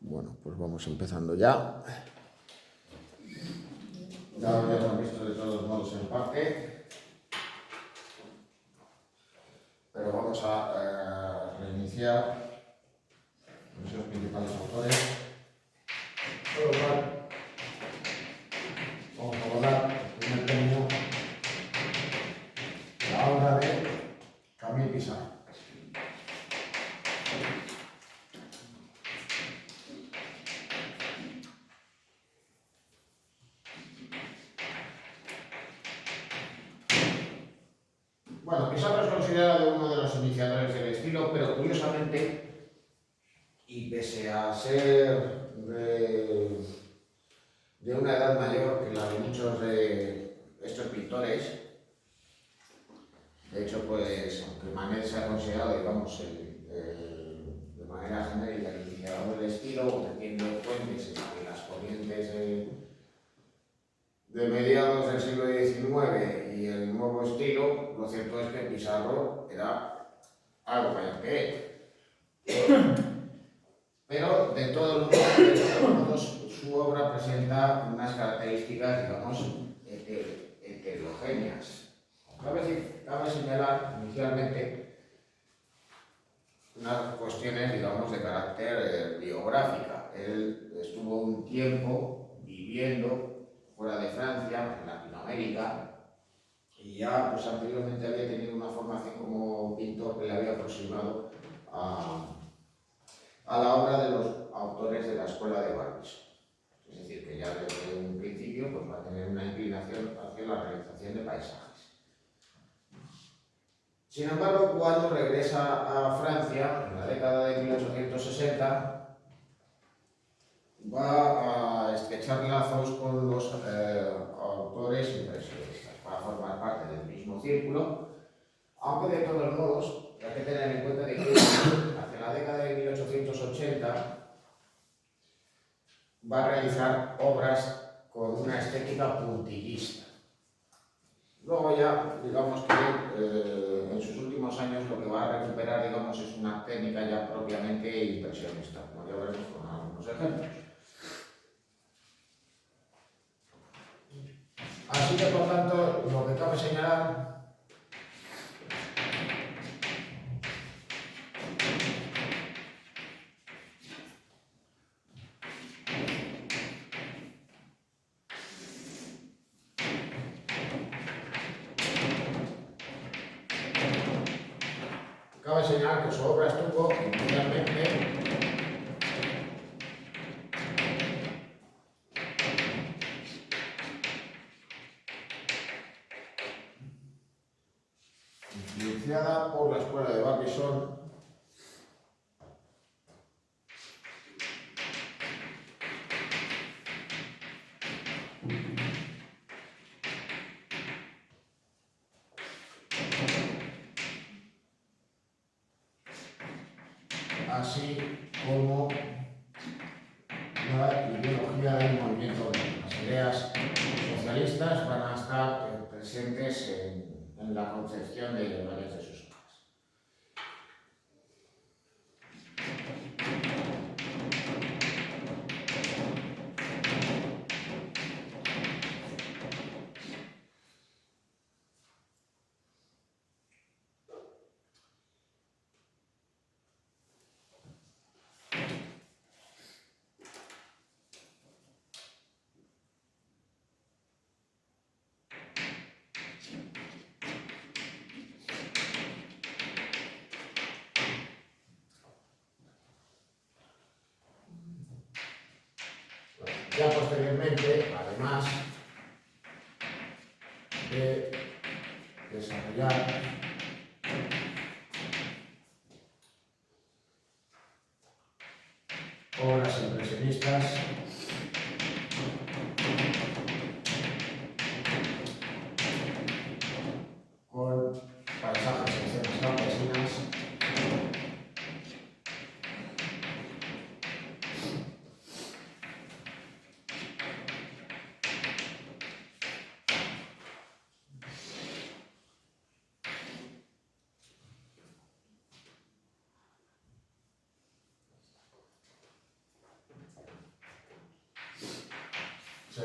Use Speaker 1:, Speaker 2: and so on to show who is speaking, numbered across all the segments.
Speaker 1: Bueno, pues vamos empezando ya. Ya lo habíamos visto de todos modos en parte, pero vamos a reiniciar los principales autores. Por lo cual, vamos a abordar el primer término, la obra de Camille Pissarro. Bueno, Pissarro es considerado uno de los iniciadores del estilo, pero curiosamente, y pese a ser de una edad mayor que la de muchos de estos pintores, de hecho, pues, aunque Manet se ha considerado, digamos, de manera genérica el iniciador del estilo, metiendo fuentes en las corrientes de mediados del siglo XIX y el nuevo estilo, lo cierto es que Pissarro era algo mayor que él. Pero, de todos modos, su obra presenta unas características, digamos, heterogéneas. Cabe señalar inicialmente unas cuestiones, digamos, de carácter biográfica. Él estuvo un tiempo viviendo fuera de Francia, en Latinoamérica, y ya pues anteriormente había tenido una formación como pintor que le había aproximado a la obra de los autores de la escuela de Barbizon. Es decir, que ya desde un principio pues, va a tener una inclinación hacia la realización de paisajes. Sin embargo, cuando regresa a Francia, en la década de 1860, va a estrechar lazos con los autores impresionistas para formar parte del mismo círculo, aunque de todos modos hay que tener en cuenta de que hacia la década de 1880 va a realizar obras con una estética puntillista. Luego ya, digamos que en sus últimos años lo que va a recuperar, digamos, es una técnica ya propiamente impresionista, como ya veremos con algunos ejemplos. Así que, por tanto, lo que cabe señalar que su obra estuvo inicialmente influenciada por la escuela de Barbizon, así como la ideología del movimiento obrero. Las ideas socialistas van a estar presentes en la concepción de varias de sus obras. Ya posteriormente, además de desarrollar obras impresionistas, con paisajes y escenas campesinas,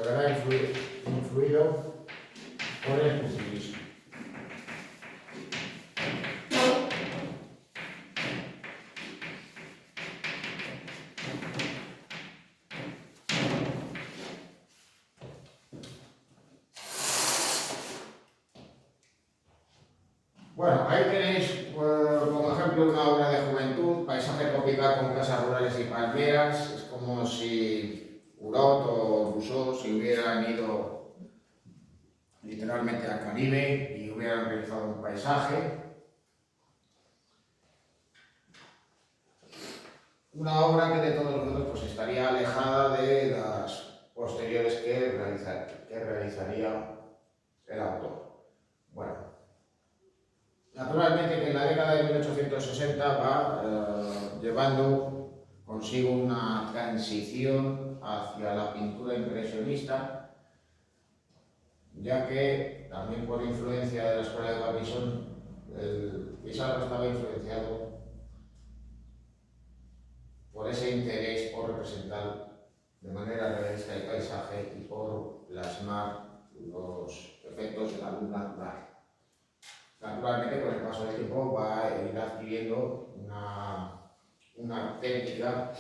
Speaker 1: verá influido por el puntillismo. Bueno, ahí tenéis como ejemplo una obra de juventud, paisaje tropical con casas rurales y palmeras. Es como si Urot o Rousseau se hubieran ido literalmente al Caribe y hubieran realizado un paisaje. Una obra que de todos modos pues, estaría alejada de las posteriores que realizaría el autor. Bueno, naturalmente que en la década de 1860 va llevando consigo una transición hacia la pintura impresionista, ya que también por influencia de la escuela de Barbizon, el Pizarro estaba influenciado por ese interés por representar de manera realista el paisaje y por plasmar los efectos de la luz natural. Naturalmente, con el paso del tiempo va a ir adquiriendo una técnica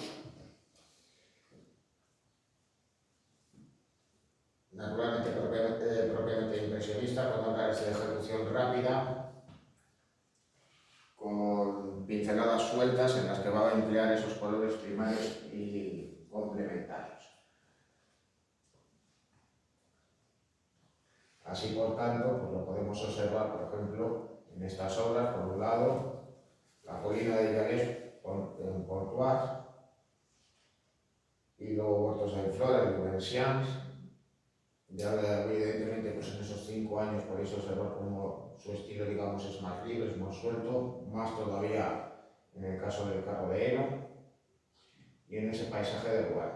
Speaker 1: naturalmente propiamente impresionista, con notas de ejecución rápida, con pinceladas sueltas en las que va a emplear esos colores primarios y complementarios. Así, por tanto, pues lo podemos observar, por ejemplo, en estas obras, por un lado, la colina de Yalés en Pontoise, y luego Huertos de Flora en Valenciennes. Ya evidentemente pues en esos 5 años podéis observar cómo su estilo, digamos, es más libre, es más suelto, más todavía en el caso del carro de heno, y en ese paisaje de Rouen,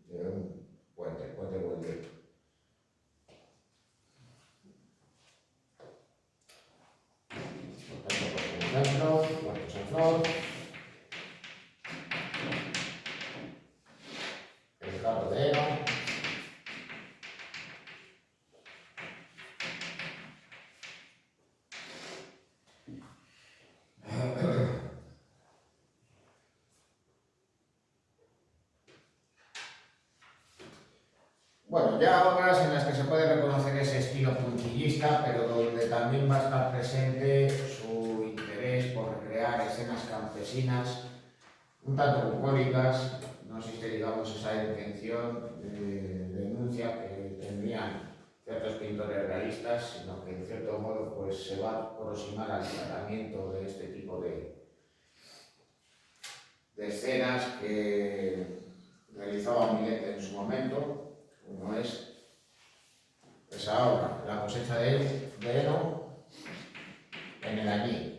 Speaker 1: de un puente, el puente Guelder. Por ejemplo, Huertos en Flor, el carro de heno. Bueno, ya obras en las que se puede reconocer ese estilo puntillista, pero donde también va a estar presente su interés por recrear escenas campesinas un tanto bucólicas. No existe, digamos, esa intención de denuncia que tenían ciertos pintores realistas, sino que en cierto modo pues, se va a aproximar al tratamiento de este tipo de escenas que realizaba Millet en su momento, como es esa obra, la cosecha de heno en el añil.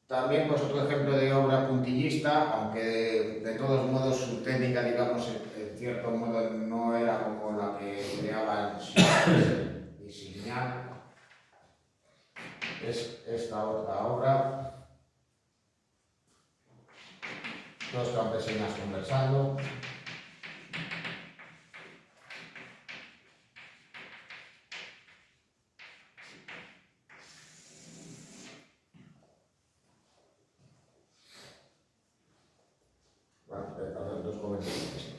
Speaker 1: También pues otro ejemplo de obra puntillista, aunque de todos modos su técnica, digamos, en cierto modo no era como la que creaban y Signac, es esta otra obra, dos campesinas conversando. Bueno, dos jóvenes campesinas.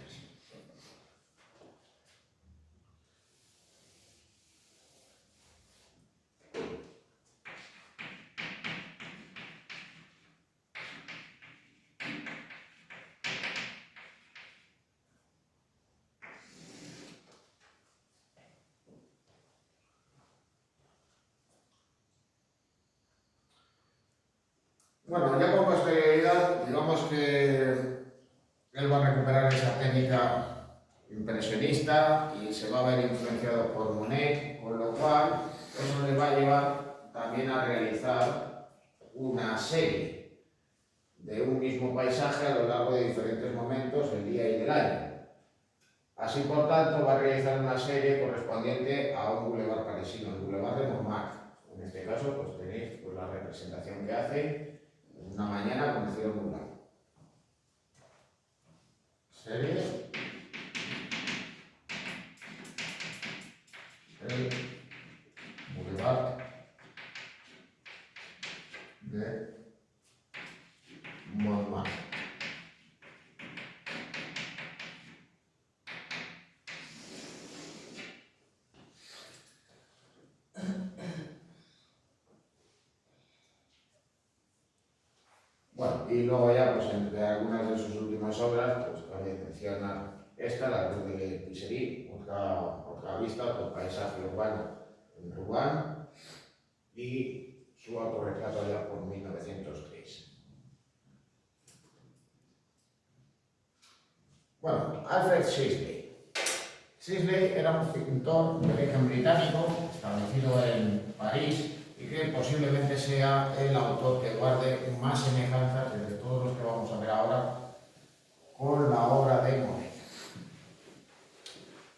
Speaker 1: Bueno, ya con posterioridad, digamos que él va a recuperar esa técnica impresionista y se va a ver influenciado por Monet, con lo cual eso le va a llevar también a realizar una serie de un mismo paisaje a lo largo de diferentes momentos del día y del año. Así, por tanto, va a realizar una serie correspondiente a un bulevar parisino, el Boulevard de Montmartre. En este caso, pues tenéis pues, la representación que hace una mañana con el cielo nublado. Serie. El Boulevard de Montmartre. Bueno, y luego ya, pues entre algunas de sus últimas obras, pues cabe mencionar esta, la Cruz de Pisserí, otra vista, otro paisaje urbano en Rouen, y su autorretrato ya por 1903. Bueno, Alfred Sisley. Sisley era un pintor de origen británico, establecido en París, y que posiblemente sea el autor que guarde más semejanzas de todos los que vamos a ver ahora con la obra de Monet.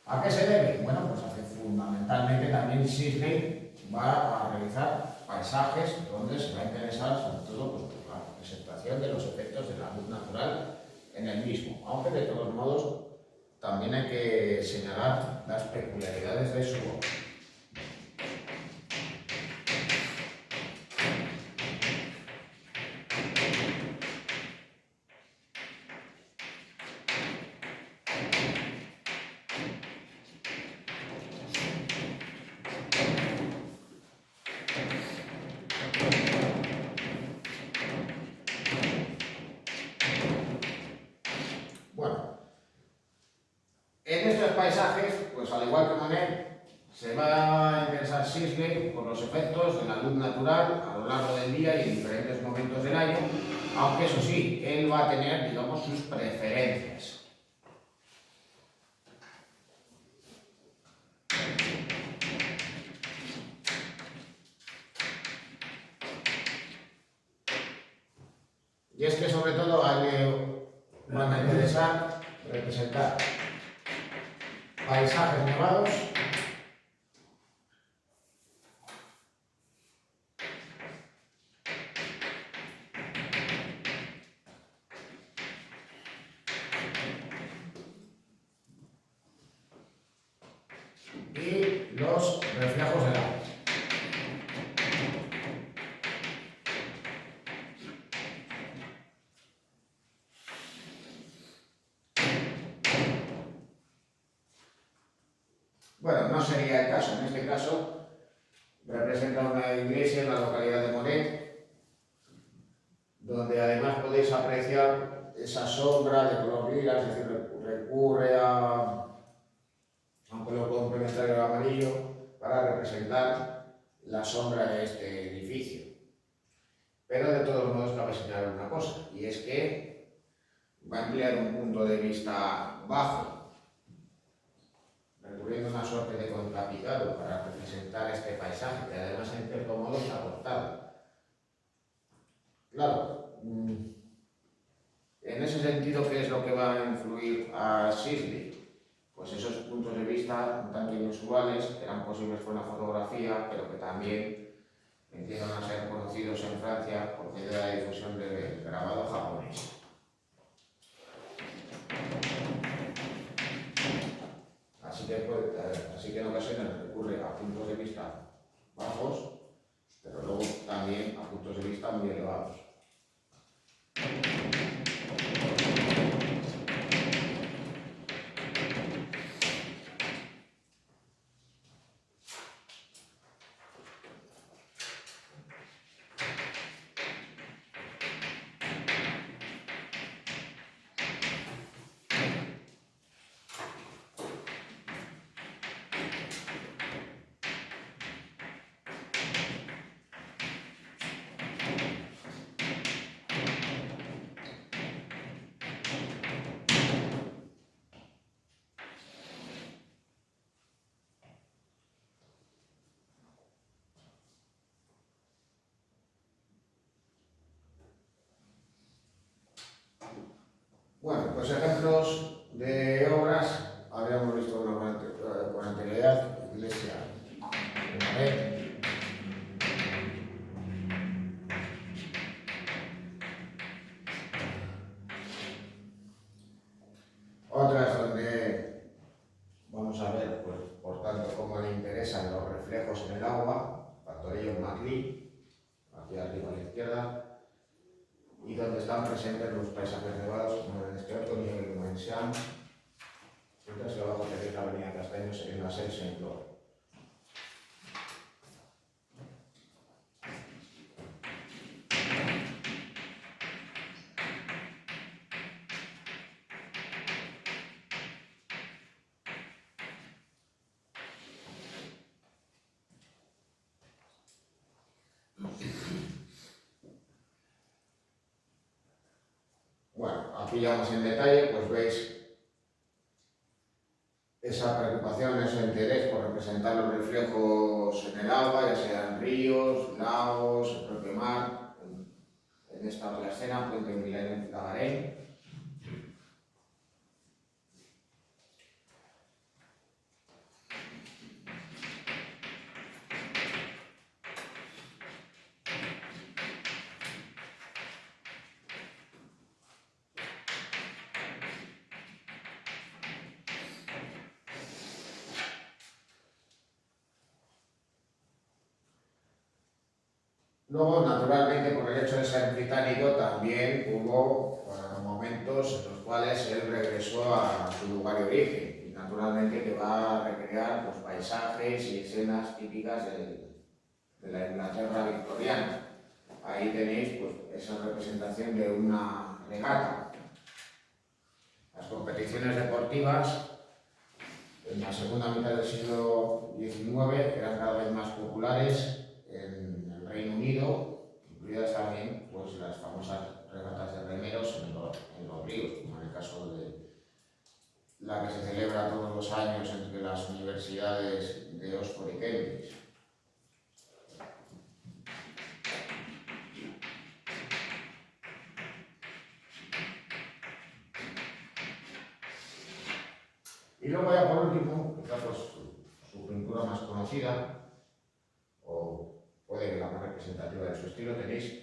Speaker 1: ¿A qué se debe? Bueno, pues a que fundamentalmente también Sisley va a realizar paisajes donde se va a interesar sobre todo pues, por la presentación de los efectos de la luz natural en el mismo, aunque de todos modos también hay que señalar las peculiaridades de su obra. Bueno, en estos paisajes, pues al igual que Monet, se va a interesar Sisley por los efectos de la luz natural a lo largo del día y en diferentes momentos del año, aunque eso sí, él va a tener, digamos, sus preferencias. Y es que sobre todo a él le van a interesar representar paisajes nevados, y los reflejos del agua. Bueno, no sería el caso. En este caso representa una iglesia en la localidad de Monet, donde además podéis apreciar esa sombra de color lila, es decir, recurre a un color complementario al amarillo para representar la sombra de este edificio. Pero de todos modos cabe señalar una cosa, y es que va a emplear un punto de vista bajo, recurriendo a una suerte de contrapicado para representar este paisaje, que además en cierto modo se ha cortado. Claro, en ese sentido, ¿qué es lo que va a influir a Sisley? Pues esos puntos de vista un tanto inusuales, que eran posibles por la fotografía, pero que también empiezan a ser conocidos en Francia por medio de la difusión del grabado japonés. Así que en ocasiones recurre a puntos de vista bajos, pero luego también a puntos de vista muy elevados. Bueno, pues ejemplos de obras habíamos visto con anterioridad, iglesia de Nazaret. Otras donde vamos a ver, pues, por tanto, cómo le interesan los reflejos en el agua, factoría Macleay, aquí arriba a la izquierda, y donde están presentes los paisajes nevados, como en este otro nivel de Mansián, mientras que abajo tenéis la avenida Castaños en la Saint-Claude. Bueno, aquí ya más en detalle, pues veis esa preocupación, ese interés por representar los reflejos en el agua, ya sean ríos, lagos, el propio mar. En esta otra escena, Puente Milenio de Tabaré. Luego, naturalmente, por el hecho de ser británico, también hubo momentos en los cuales él regresó a su lugar de origen. Y naturalmente que va a recrear los paisajes y escenas típicas de la Inglaterra victoriana. Ahí tenéis pues, esa representación de una regata. Las competiciones deportivas en la segunda mitad del siglo XIX eran cada vez más populares en el Reino Unido, incluidas también pues, las famosas regatas de remeros en los ríos, como en el caso de la que se celebra todos los años entre las universidades de Oxford y Cambridge. Y luego ya por último, quizás pues, su pintura más conocida, o puede que la más representativa de su estilo, tenéis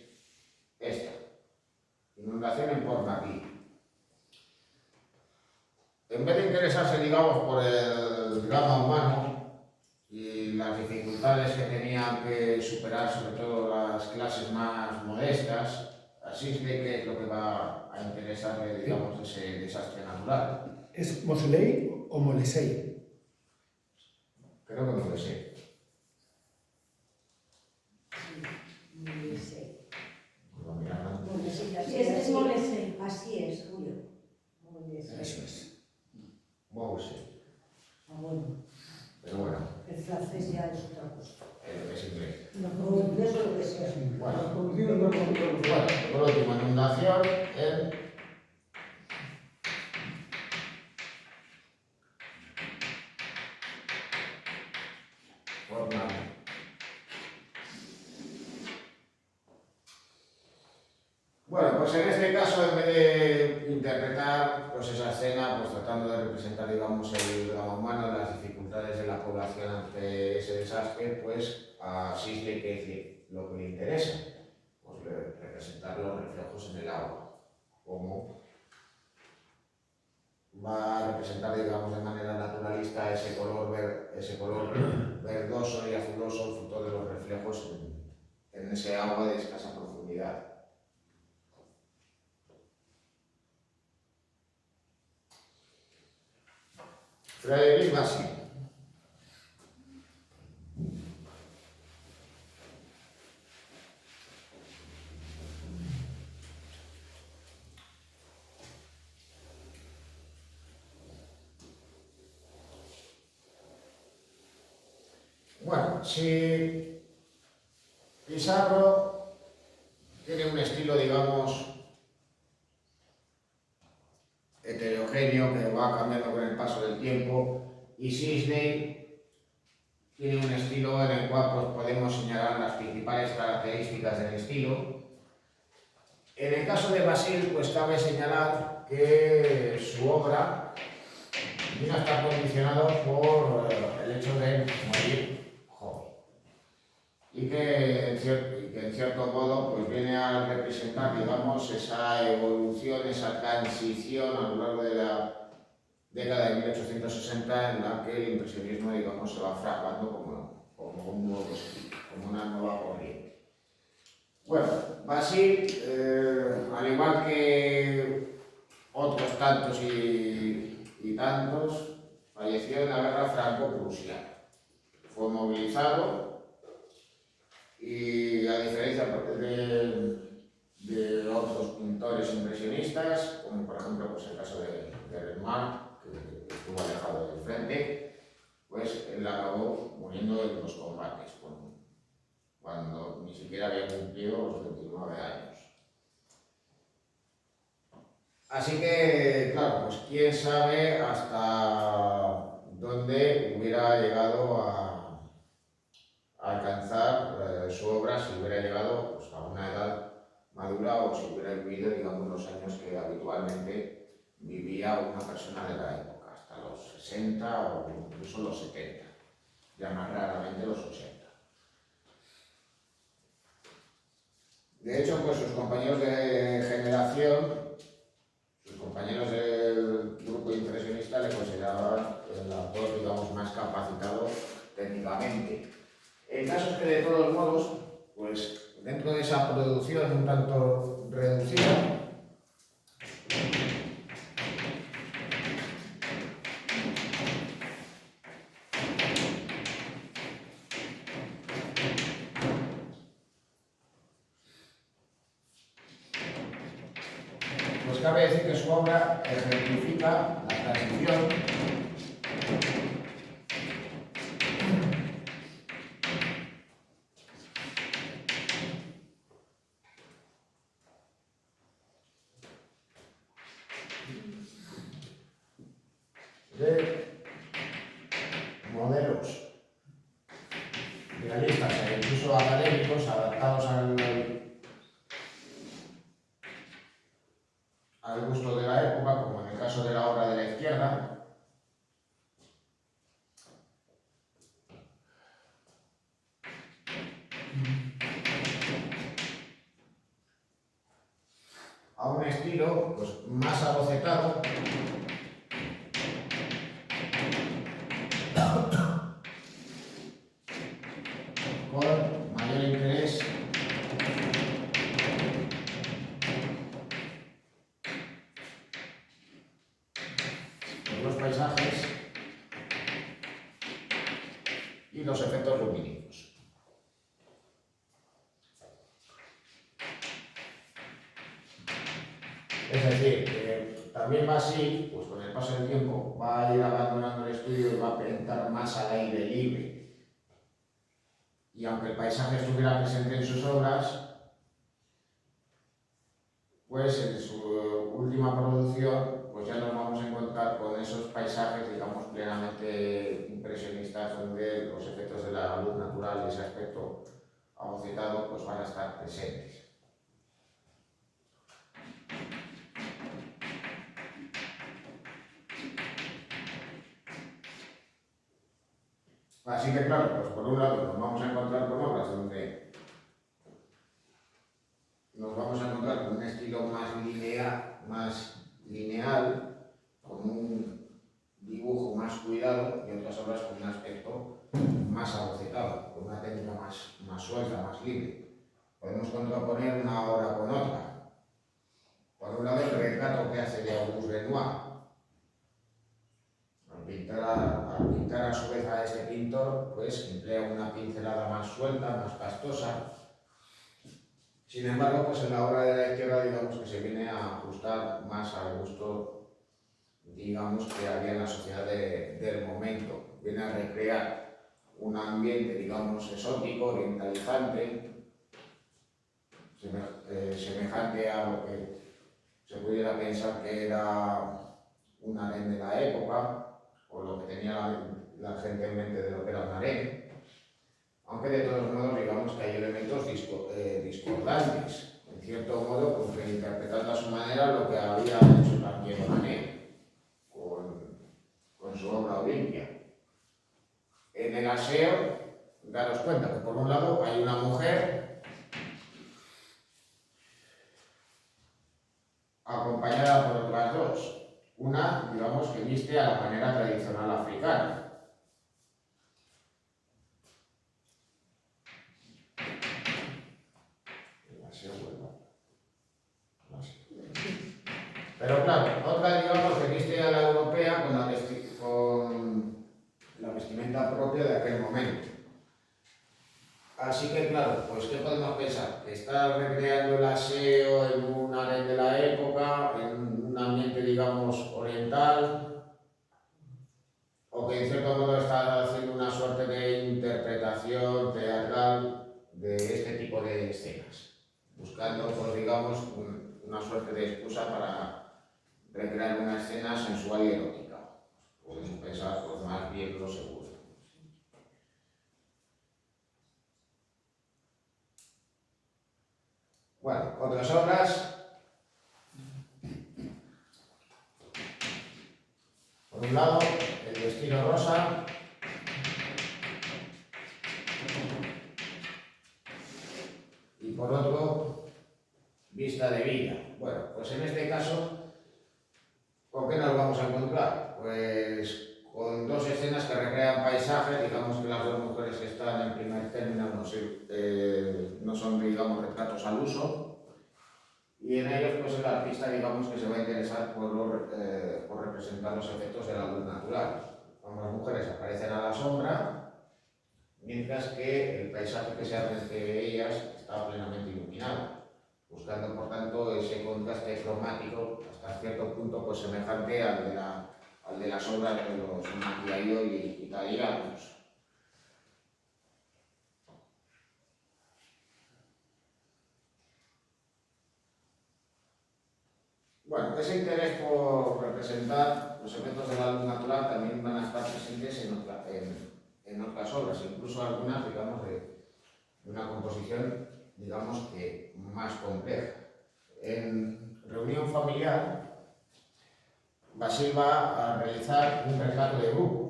Speaker 1: esta, Inundación en Port Macleay. En vez de interesarse, digamos, por el drama humano y las dificultades que tenían que superar, sobre todo las clases más modestas, así es de qué es lo que va a interesarle, digamos, ese desastre natural.
Speaker 2: ¿Es Moseley o Molesey?
Speaker 1: Creo que no lo sé.
Speaker 3: Molesey.
Speaker 1: Lo mirarán.
Speaker 3: Molesey,
Speaker 4: Es Molesey.
Speaker 3: Así es, Julio. Molesey.
Speaker 2: Eso es.
Speaker 1: Molesey.
Speaker 3: Ah, bueno.
Speaker 1: Pero bueno,
Speaker 3: El francés ya es otra cosa.
Speaker 1: es inglés.
Speaker 3: O inglés o lo que sea.
Speaker 1: Bueno, por último, inundación en Port Macleay. Bueno, pues en este caso, en vez de interpretar pues, esa escena, pues tratando de representar, digamos, el drama humano, las dificultades de la población ante ese desastre, pues a Sisley, que es lo que le interesa, pues representar los reflejos en el agua, como va a representar, digamos, de manera naturalista ese color verdoso y azuloso, fruto de los reflejos en ese agua de escasa profundidad. Frédéric Bassi. Bueno, si Pizarro tiene un estilo, digamos, heterogéneo que va cambiando con el paso del tiempo, y Sisley tiene un estilo en el cual pues, podemos señalar las principales características del estilo. En el caso de Basil, pues cabe señalar que su obra vino a estar condicionado por el hecho de morir joven y que en cierto modo pues viene a representar, digamos, esa evolución, esa transición a lo largo de la década de 1860 en la que el impresionismo, digamos, se va fraguando como un nuevo estilo, como una nueva corriente. Bueno, Basil, al igual que otros tantos y tantos, falleció en la guerra franco-prusiana. Fue movilizado y, a diferencia de otros pintores impresionistas, como por ejemplo pues el caso de Renoir, que estuvo alejado del frente, pues él acabó muriendo en los combates, cuando ni siquiera había cumplido los 29 años. Así que, claro, pues quién sabe hasta dónde hubiera llegado a alcanzar su obra si hubiera llegado pues, a una edad madura o si hubiera vivido, digamos, los años que habitualmente vivía una persona de la época, hasta los 60 o incluso los 70, ya más raramente los 80. De hecho, pues sus compañeros de generación, sus compañeros del grupo impresionista le consideraban el autor, digamos, más capacitado técnicamente. El caso es que, de todos modos, pues dentro de esa producción un tanto reducida, pues cabe decir que su obra ejemplifica la transición de modelos realistas e incluso académicos adaptados al gusto de la época, como en el caso de la obra de la izquierda, a un estilo pues, más abocetado, con mayor interés por los paisajes y los efectos lumínicos. Es decir, también va así, pues con el paso del tiempo va a ir abandonando el estudio y va a pintar más al aire libre. Y aunque el paisaje estuviera presente en sus obras, pues en su última producción pues ya nos vamos a encontrar con esos paisajes, digamos, plenamente impresionistas, donde los efectos de la luz natural y ese aspecto abocetado pues van a estar presentes. Así que claro, pues por un lado nos vamos a encontrar con obras donde nos vamos a encontrar con un estilo más lineal, con un dibujo más cuidado, y otras obras con un aspecto más abocetado, con una técnica más suelta, más libre. Podemos contraponer una obra con otra. Por un lado, el retrato que hace de Auguste Renoir. Al pintar a su vez a este pintor, pues emplea una pincelada más suelta, más pastosa. Sin embargo, pues en la obra de la izquierda, digamos que se viene a ajustar más al gusto, digamos, que había en la sociedad del momento. Viene a recrear un ambiente, digamos, exótico, orientalizante, semejante a lo que se pudiera pensar que era un harén de la época, o lo que tenía la gente en mente de lo que era un harén. Aunque de todos modos, digamos que hay elementos discordantes en cierto modo, pues reinterpretando a su manera lo que había hecho también Manet con su obra Olimpia. En el aseo, daros cuenta que por un lado hay una mujer acompañada por otras dos. Una, digamos, que viste a la manera tradicional africana. Pero claro, otra, digamos, que viste a la europea con la vestimenta propia de aquel momento. Así que claro, pues ¿qué podemos pensar? Que está recreando el aseo en un harén de la época, en un ambiente, digamos, oriental, o que en cierto modo está haciendo una suerte de interpretación teatral de este tipo de escenas, buscando, pues digamos, una suerte de excusa para recrear una escena sensual y erótica. Podemos pensar, pues más bien lo seguro. Bueno, otras obras. Por un lado, el destino rosa. Y por otro, vista de vida. Bueno, pues en este caso, ¿con qué nos vamos a encontrar? Pues con dos escenas que recrean paisajes, digamos que las dos mujeres que están en primer término no son, digamos, retratos al uso, y en ellos pues el artista, digamos, que se va a interesar por representar los efectos de la luz natural. Ambas mujeres aparecen a la sombra, mientras que el paisaje que se hace entre ellas está plenamente iluminado, buscando por tanto ese contraste cromático hasta cierto punto pues semejante al de las obras de los Macchiaioli italianos. Bueno, ese interés por representar los efectos de la luz natural también van a estar presentes en otras obras, incluso algunas, digamos, de una composición, digamos, que más compleja. En Reunión familiar, Basile va a realizar un retrato de grupo.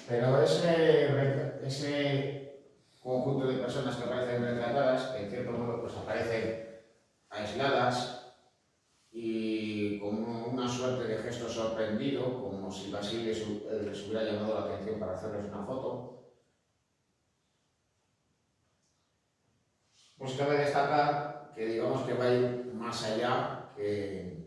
Speaker 1: Pero ese conjunto de personas que aparecen retratadas, que en cierto modo pues aparecen aisladas y con una suerte de gesto sorprendido, como si Basile les hubiera llamado la atención para hacerles una foto, pues cabe destacar que digamos que va a ir más allá que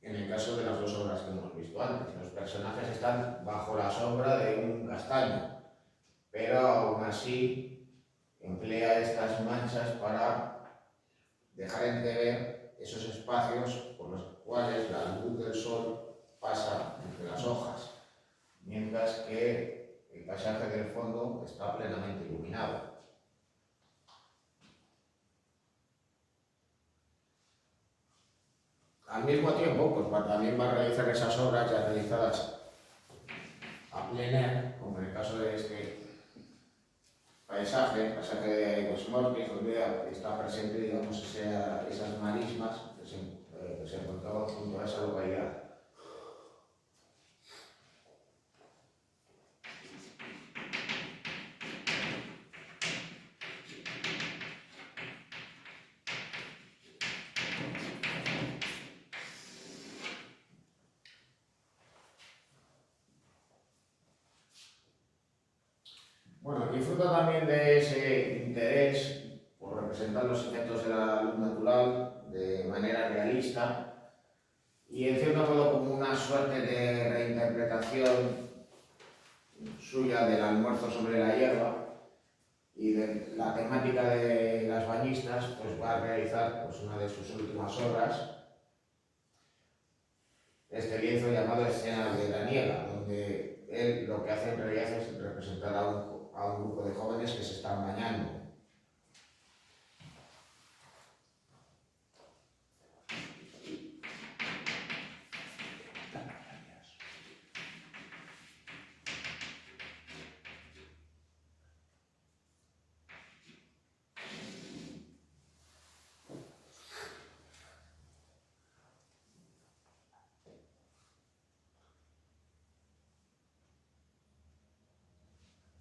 Speaker 1: en el caso de las dos obras que hemos visto antes. Los personajes están bajo la sombra de un castaño, pero aún así emplea estas manchas para dejar entrever esos espacios por los cuales la luz del sol pasa entre las hojas, mientras que el paisaje del fondo está plenamente iluminado. Al mismo tiempo, pues también va a realizar esas obras ya realizadas a plein air, como en el caso de este paisaje de Aigos Mortis, donde está presente, digamos, esas marismas que se encontraban junto a esa localidad. Bueno, disfruto también de ese interés por representar los efectos de la luz natural de manera realista y en cierto modo como una suerte de reinterpretación suya del almuerzo sobre la hierba y de la temática de las bañistas, pues va a realizar pues, una de sus últimas obras, este lienzo llamado Escena de Daniela, donde él lo que hace en realidad es representar a un grupo de jóvenes que se están bañando.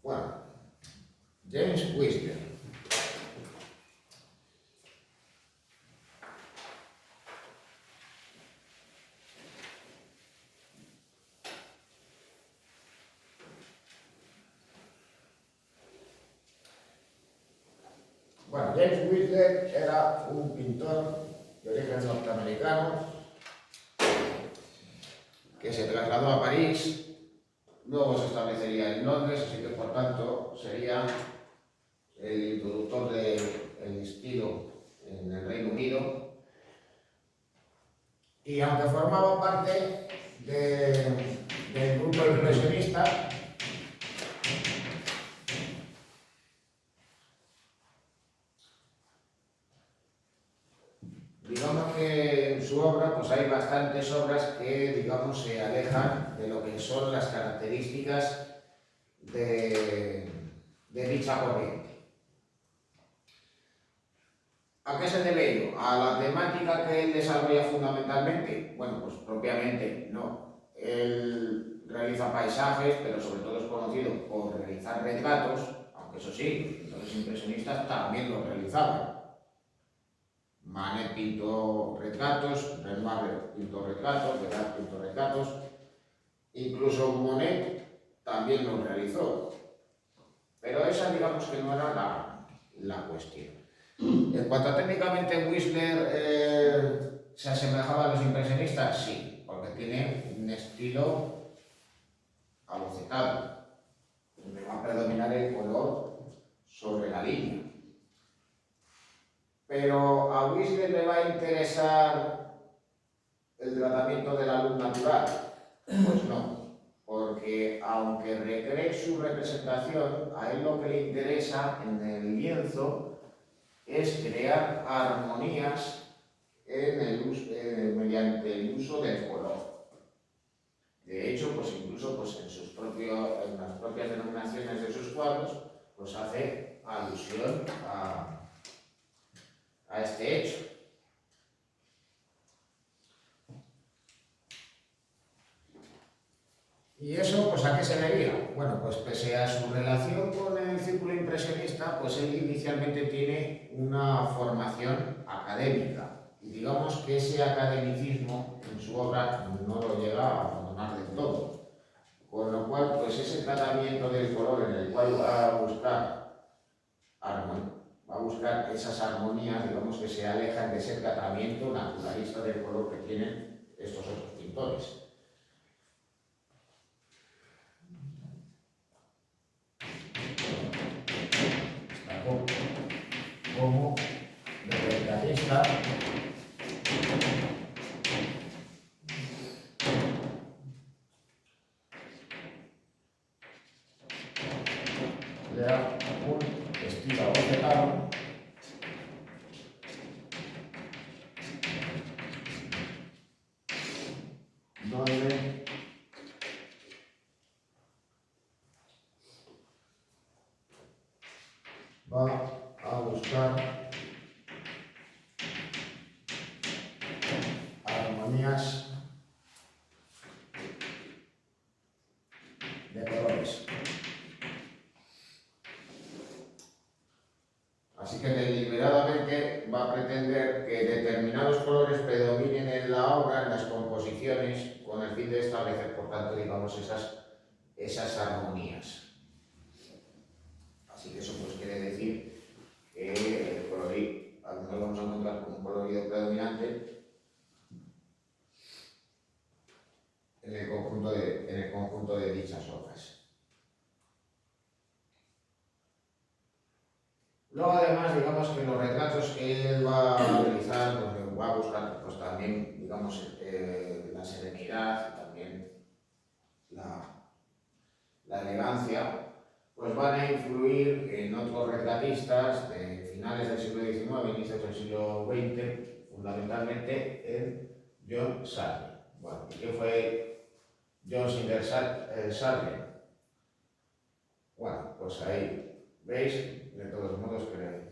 Speaker 1: Bueno, James Whistler. Bueno, James Whistler era un pintor de origen norteamericano que se trasladó a París, luego se establecería en Londres, así que por tanto sería el introductor del estilo en el Reino Unido. Y aunque formaba parte del grupo impresionista, digamos que en su obra pues hay bastantes obras que digamos se alejan de lo que son las características de dicha corriente. ¿A qué se debe ello? ¿A la temática que él desarrolla fundamentalmente? Bueno, pues propiamente no. Él realiza paisajes, pero sobre todo es conocido por realizar retratos, aunque eso sí, los pintores impresionistas también los realizaban. Manet pintó retratos, Renoir pintó retratos, Degas pintó retratos, incluso Monet también los realizó. Pero esa digamos que no era la cuestión. En cuanto a técnicamente Whistler se asemejaba a los impresionistas, sí, porque tiene un estilo abocetado, donde va a predominar el color sobre la línea. Pero a Whistler le va a interesar el tratamiento de la luz natural. Pues no, porque aunque recree su representación, a él lo que le interesa en el lienzo es crear armonías mediante el uso del color. De hecho, pues incluso pues en las propias denominaciones de sus cuadros, pues hace alusión a este hecho. ¿Y eso pues a qué se debía? Bueno, pues pese a su relación con el círculo impresionista, pues él inicialmente tiene una formación académica. Y digamos que ese academicismo en su obra no lo llega a abandonar del todo. Con lo cual, pues ese tratamiento del color en el cual va a buscar esas armonías, digamos que se alejan de ese tratamiento naturalista del color que tienen estos otros pintores. Como retratista le da un estilo abocetado donde va a buscar armonías de colores. Así que deliberadamente va a pretender que determinados colores predominen en la obra, en las composiciones, con el fin de establecer, por tanto, digamos, esas armonías. Así que eso pues quiere decir que el colorido, al menos vamos a encontrar como un colorido predominante en el conjunto de dichas obras. Luego además, digamos que los retratos que él va a realizar, pues va a buscar pues también, digamos, la serenidad y también la elegancia, pues van a influir en otros retratistas de finales del siglo XIX, inicios del siglo XX, fundamentalmente en John Sargent. Bueno, ¿y qué fue John Singer Sargent? Bueno, pues ahí veis, de todos modos, que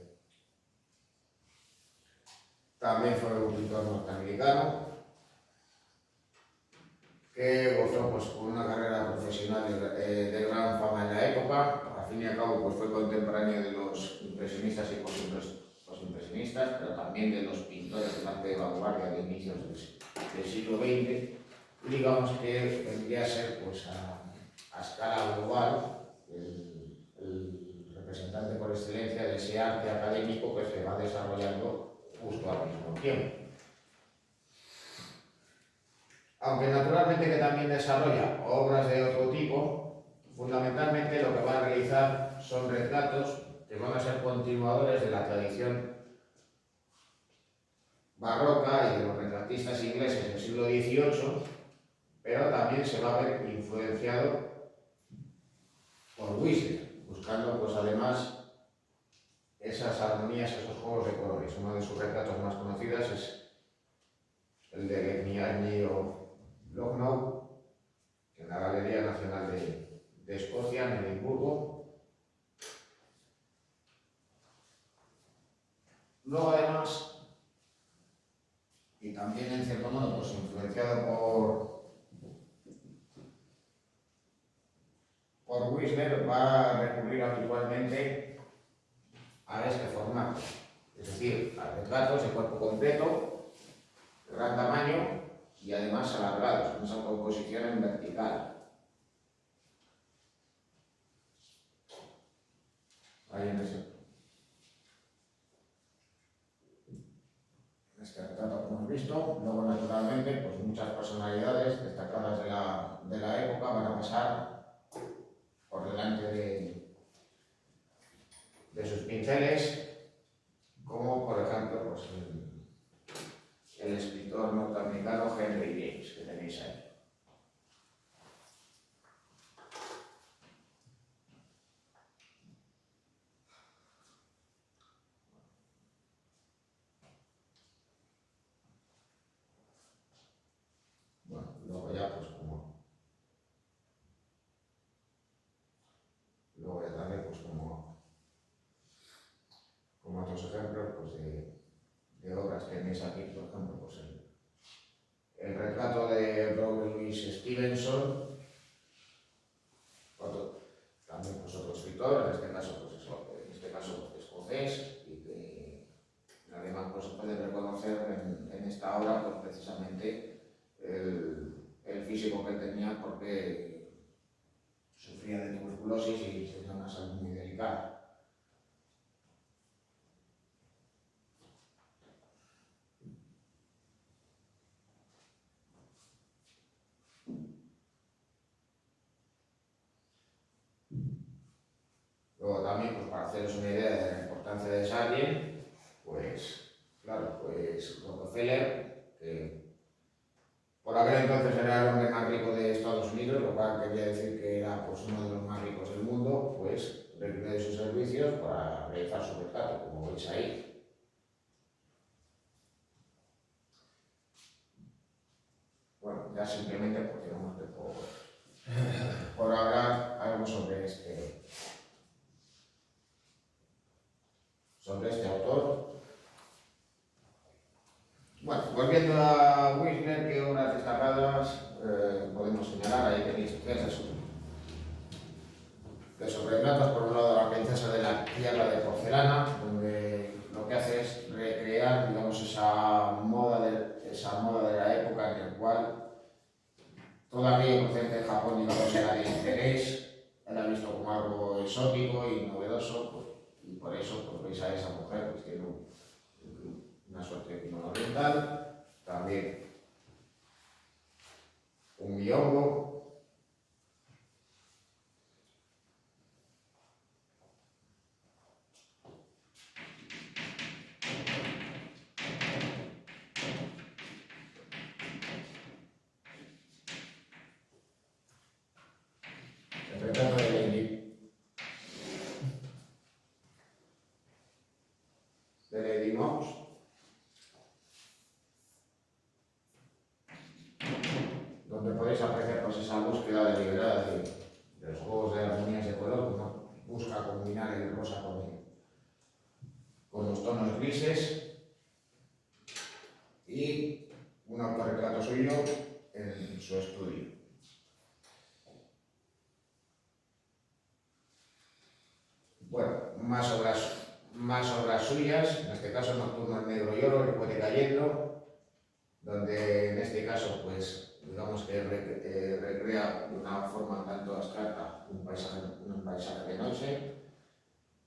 Speaker 1: también fue un pintor norteamericano que gozó pues, con una carrera profesional de gran fama en la época, a al fin y al cabo pues fue contemporáneo de los impresionistas y posimpresionistas, pero también de los pintores del arte de vanguardia de inicios del siglo XX. Y digamos que vendría a ser pues, a escala global el representante por excelencia de ese arte académico que se va desarrollando justo al mismo tiempo. Aunque naturalmente que también desarrolla obras de otro tipo, fundamentalmente lo que va a realizar son retratos que van a ser continuadores de la tradición barroca y de los retratistas ingleses del siglo XVIII, pero también se va a ver influenciado por Whistler, buscando pues además esas armonías, esos juegos de colores. Uno de sus retratos más conocidos es el de Guernier Lochnow, en la Galería Nacional de Escocia, en Edimburgo. Luego además, y también en cierto modo pues influenciado por Whistler, va a recurrir habitualmente a este formato, es decir, a retratos de cuerpo completo, de gran tamaño y además alargados, con esa composición en vertical. Ahí en este retrato que hemos visto. Luego, naturalmente, pues muchas personalidades destacadas de la época van a pasar por delante de sus pinceles, como por ejemplo pues, el escritor norteamericano Henry James, que tenéis ahí. Bueno, luego ya pues como otros ejemplos pues, de obras que tenéis aquí, por ejemplo, pues el retrato de Robert Louis Stevenson, también pues, otro escritor, en este caso pues, escocés, y que además pues, se puede reconocer en esta obra pues, precisamente el físico que tenía, porque sufría de tuberculosis y tenía una salud muy delicada. Luego también, pues para haceros una idea de la importancia de Sargent, pues claro, pues Rockefeller, que por aquel entonces era el hombre más rico de Estados Unidos, lo cual quería decir que era pues, uno de los más ricos del mundo, pues requiere de sus servicios para realizar su retrato, como veis ahí. Bueno, ya simplemente porque digamos que por hablar algo sobre este autor. Bueno, volviendo a Whistler, ¿qué obras destacadas podemos señalar? Ahí tenéis tres de sus retratos. Por un lado, la princesa de la tierra de porcelana, donde lo que hace es recrear, digamos, esa moda de la época en la cual todo aquello procedente de Japón, digamos, era de interés, era visto como algo exótico y novedoso, pues, y por eso pues, veis a esa mujer pues, tiene una suerte de kimono oriental, también un miyongo, el retrato de Lady Knox, donde podéis apreciar pues, esa búsqueda deliberada de los juegos de armonías de color, uno busca combinar el rosa con los tonos grises, y un autorretrato suyo en su estudio. más obras suyas, en este caso Nocturno en Negro y Oro, El Puente Cayendo, donde en este caso pues digamos que recrea de una forma tanto abstracta un paisaje de noche,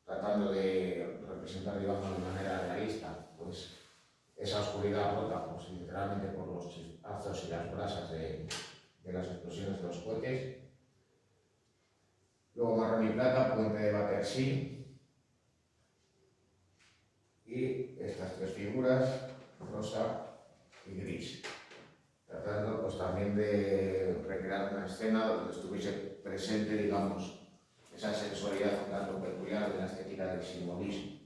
Speaker 1: tratando de representar, digamos, de manera realista pues esa oscuridad rota pues, literalmente por los chispazos y las brasas de las explosiones de los cohetes. Luego Marrón y Plata, Puente de Battersea. Y estas tres figuras, rosa y gris, tratando pues también de recrear una escena donde estuviese presente, digamos, esa sensualidad un tanto peculiar de la estética del simbolismo.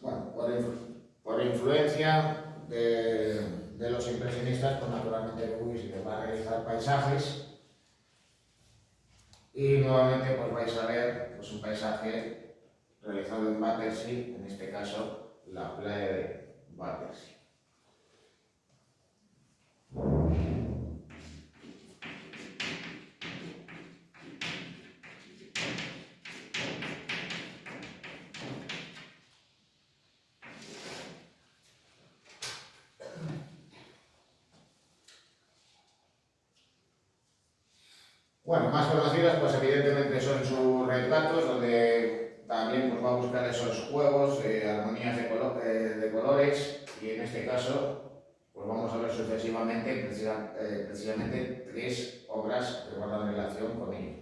Speaker 1: Bueno, por influencia de los impresionistas, pues naturalmente Lewis va a realizar paisajes y nuevamente pues vais a ver pues, un paisaje realizado en Battersea, en este caso la playa de Battersea. Bueno, más conocidas pues evidentemente son sus retratos, donde también pues, va a buscar esos juegos, armonías de colores, y en este caso pues vamos a ver sucesivamente precisamente tres obras que guardan relación con ello.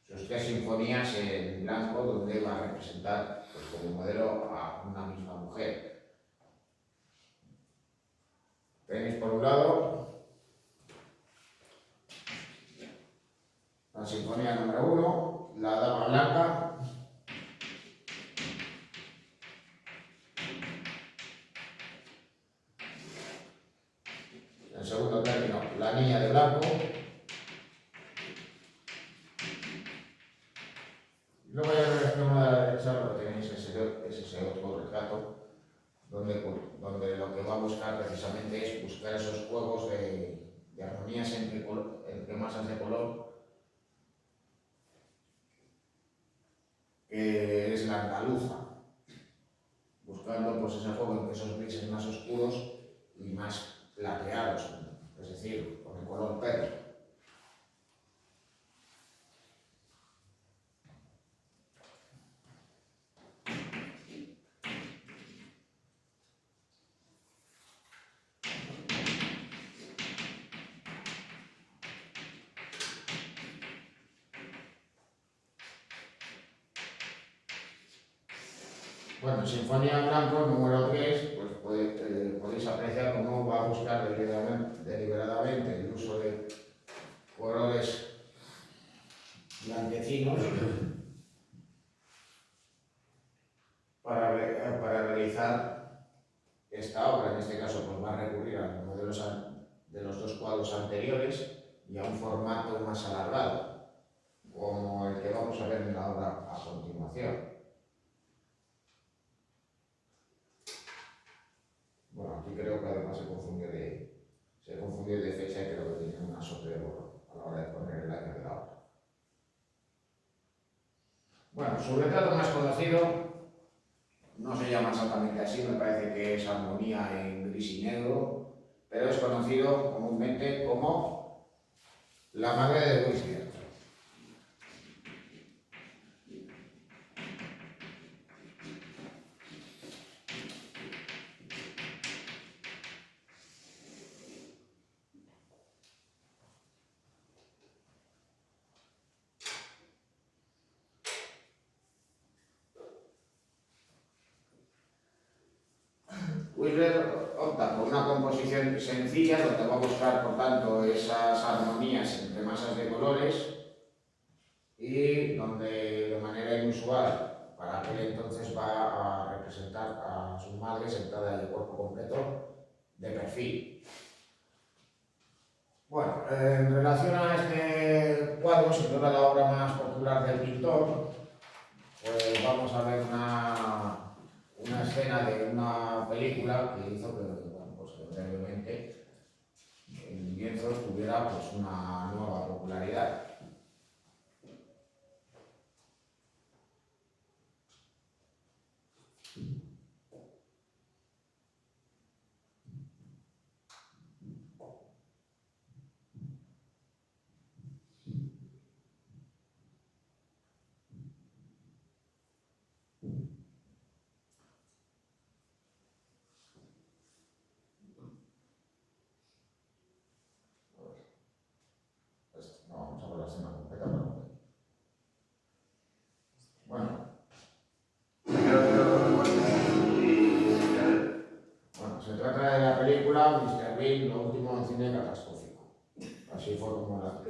Speaker 1: Sus tres sinfonías en blanco, donde va a representar pues, como modelo a una misma mujer. Tenéis por un lado la sinfonía número 1, La Dama Blanca. En segundo término, La Niña de Blanco. Luego ya en la extremo de la derecha lo que tenéis es ese otro retrato, donde lo que va a buscar precisamente es buscar esos juegos de armonías entre masas de color, que es la andaluza, buscando pues ese juego entre esos grises más oscuros y más plateados, es decir, con el color perla. Bueno, Sinfonía en Blanco número 3, pues podéis apreciar cómo va a buscar deliberadamente el uso de colores blanquecinos para realizar esta obra. En este caso pues va a recurrir a los modelos de los dos cuadros anteriores y a un formato más alargado, como el que vamos a ver en la obra a continuación. Bueno, aquí creo que además se confundió de fecha y creo que tiene una sorpresa a la hora de poner el año de la obra. Bueno, su retrato más conocido no se llama exactamente así, me parece que es Armonía en gris y negro, pero es conocido comúnmente como La Madre de Whistler. Whistler opta por una composición sencilla donde va a buscar, por tanto, esas armonías entre masas de colores y donde de manera inusual para aquel entonces va a representar a su madre sentada de cuerpo completo de perfil. Bueno, en relación a este cuadro, sin duda la obra más popular del pintor, pues vamos a ver una escena de una película que hizo que, bueno, pues que brevemente el lienzo tuviera pues una nueva popularidad. No vamos a ver la escena completa, pero bueno. Bueno, se trata de la película Mr. Bean, lo último en cine catastrófico. Así fue como la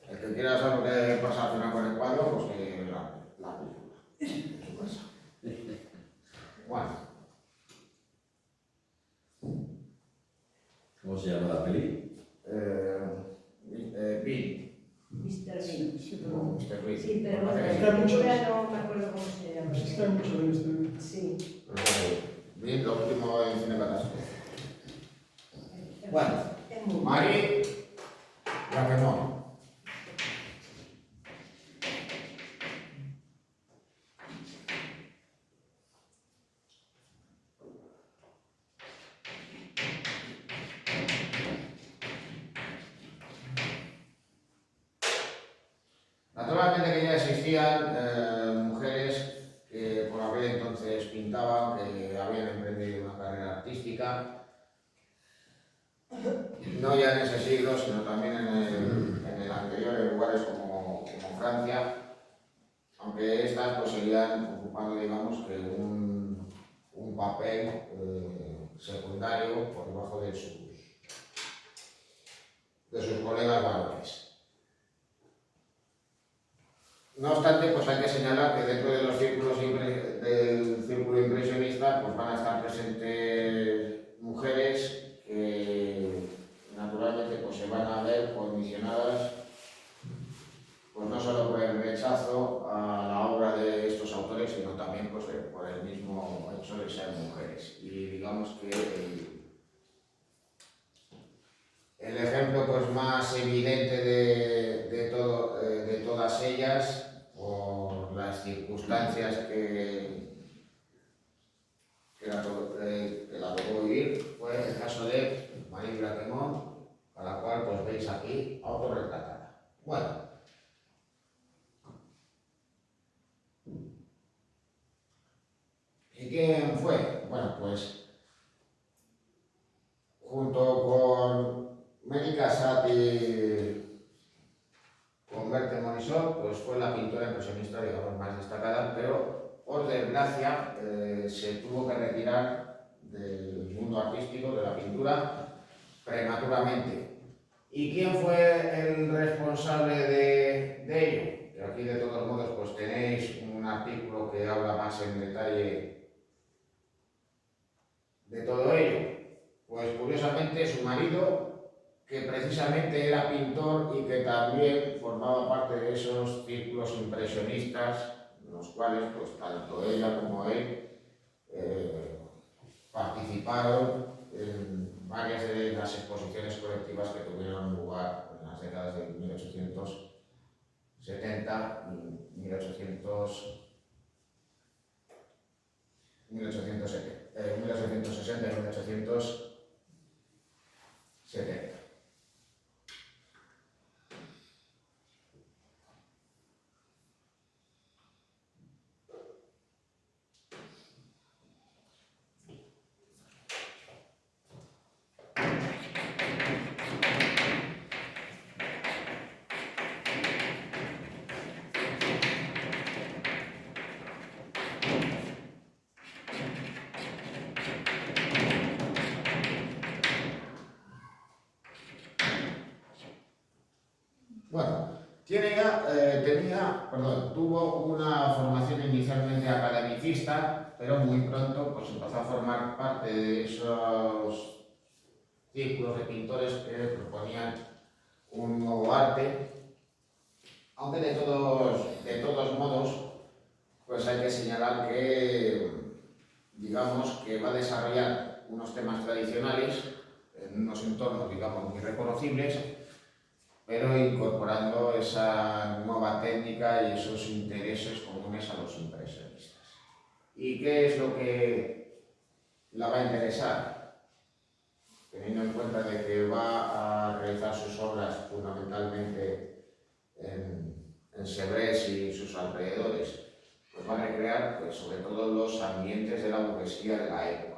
Speaker 1: El que quiera saber lo que pasa al final con el cuadro, pues que vea la película en su casa. Bueno.
Speaker 4: ¿Cómo se llama la peli?
Speaker 1: Bill.
Speaker 3: Mr. Bean.
Speaker 1: No, Mr. Bean.
Speaker 3: Sí, pero
Speaker 1: Me
Speaker 3: no,
Speaker 1: parece que
Speaker 2: Está
Speaker 1: sí.
Speaker 2: mucho.
Speaker 3: no me acuerdo cómo se llama.
Speaker 2: Pues está mucho de esto.
Speaker 3: Sí.
Speaker 1: Bill, lo último en cine catástrofe. Bueno,
Speaker 3: Es muy
Speaker 1: Mari, la que no. Naturalmente que ya existían mujeres que por aquel entonces no ya en ese siglo, sino también en el anterior, en lugares como Francia, aunque estas pues seguían ocupando, digamos, que un papel secundario por debajo de sus colegas varones. No obstante, pues hay que señalar que dentro de los círculos del círculo impresionista pues van a estar presentes mujeres que naturalmente pues se van a ver condicionadas pues no solo por el rechazo a la obra de estos autores, sino también pues, por el mismo hecho de ser mujeres. Y digamos que el ejemplo pues, más evidente de todas ellas, por las circunstancias que la tocó vivir, fue el caso de Marie Blaquemont, a la cual pues, veis aquí autorretratada. Bueno. ¿Y quién fue? Bueno, pues junto con Mary Cassatt y con Berthe Morisot, pues fue la pintora impresionista, digamos, más destacada, pero por desgracia se tuvo que retirar del mundo artístico, de la pintura, prematuramente. ¿Y quién fue el responsable de ello? Que aquí de todos modos pues tenéis un artículo que habla más en detalle de todo ello. Pues curiosamente su marido, que precisamente era pintor y que también formaba parte de esos círculos impresionistas, en los cuales pues tanto ella como él participaron en varias de las exposiciones colectivas que tuvieron lugar en las décadas de 1870 y 1860 y 1870. Bueno, tuvo una formación inicialmente academicista, pero muy pronto pues, empezó a formar parte de esos círculos de pintores que proponían un nuevo arte, aunque de todos modos pues hay que señalar que, digamos, que va a desarrollar unos temas tradicionales en unos entornos, digamos, muy reconocibles, pero incorporando esa nueva técnica y esos intereses comunes a los impresionistas. ¿Y qué es lo que la va a interesar? Teniendo en cuenta de que va a realizar sus obras fundamentalmente en Sèvres y sus alrededores, pues va a recrear pues, sobre todo los ambientes de la burguesía de la época.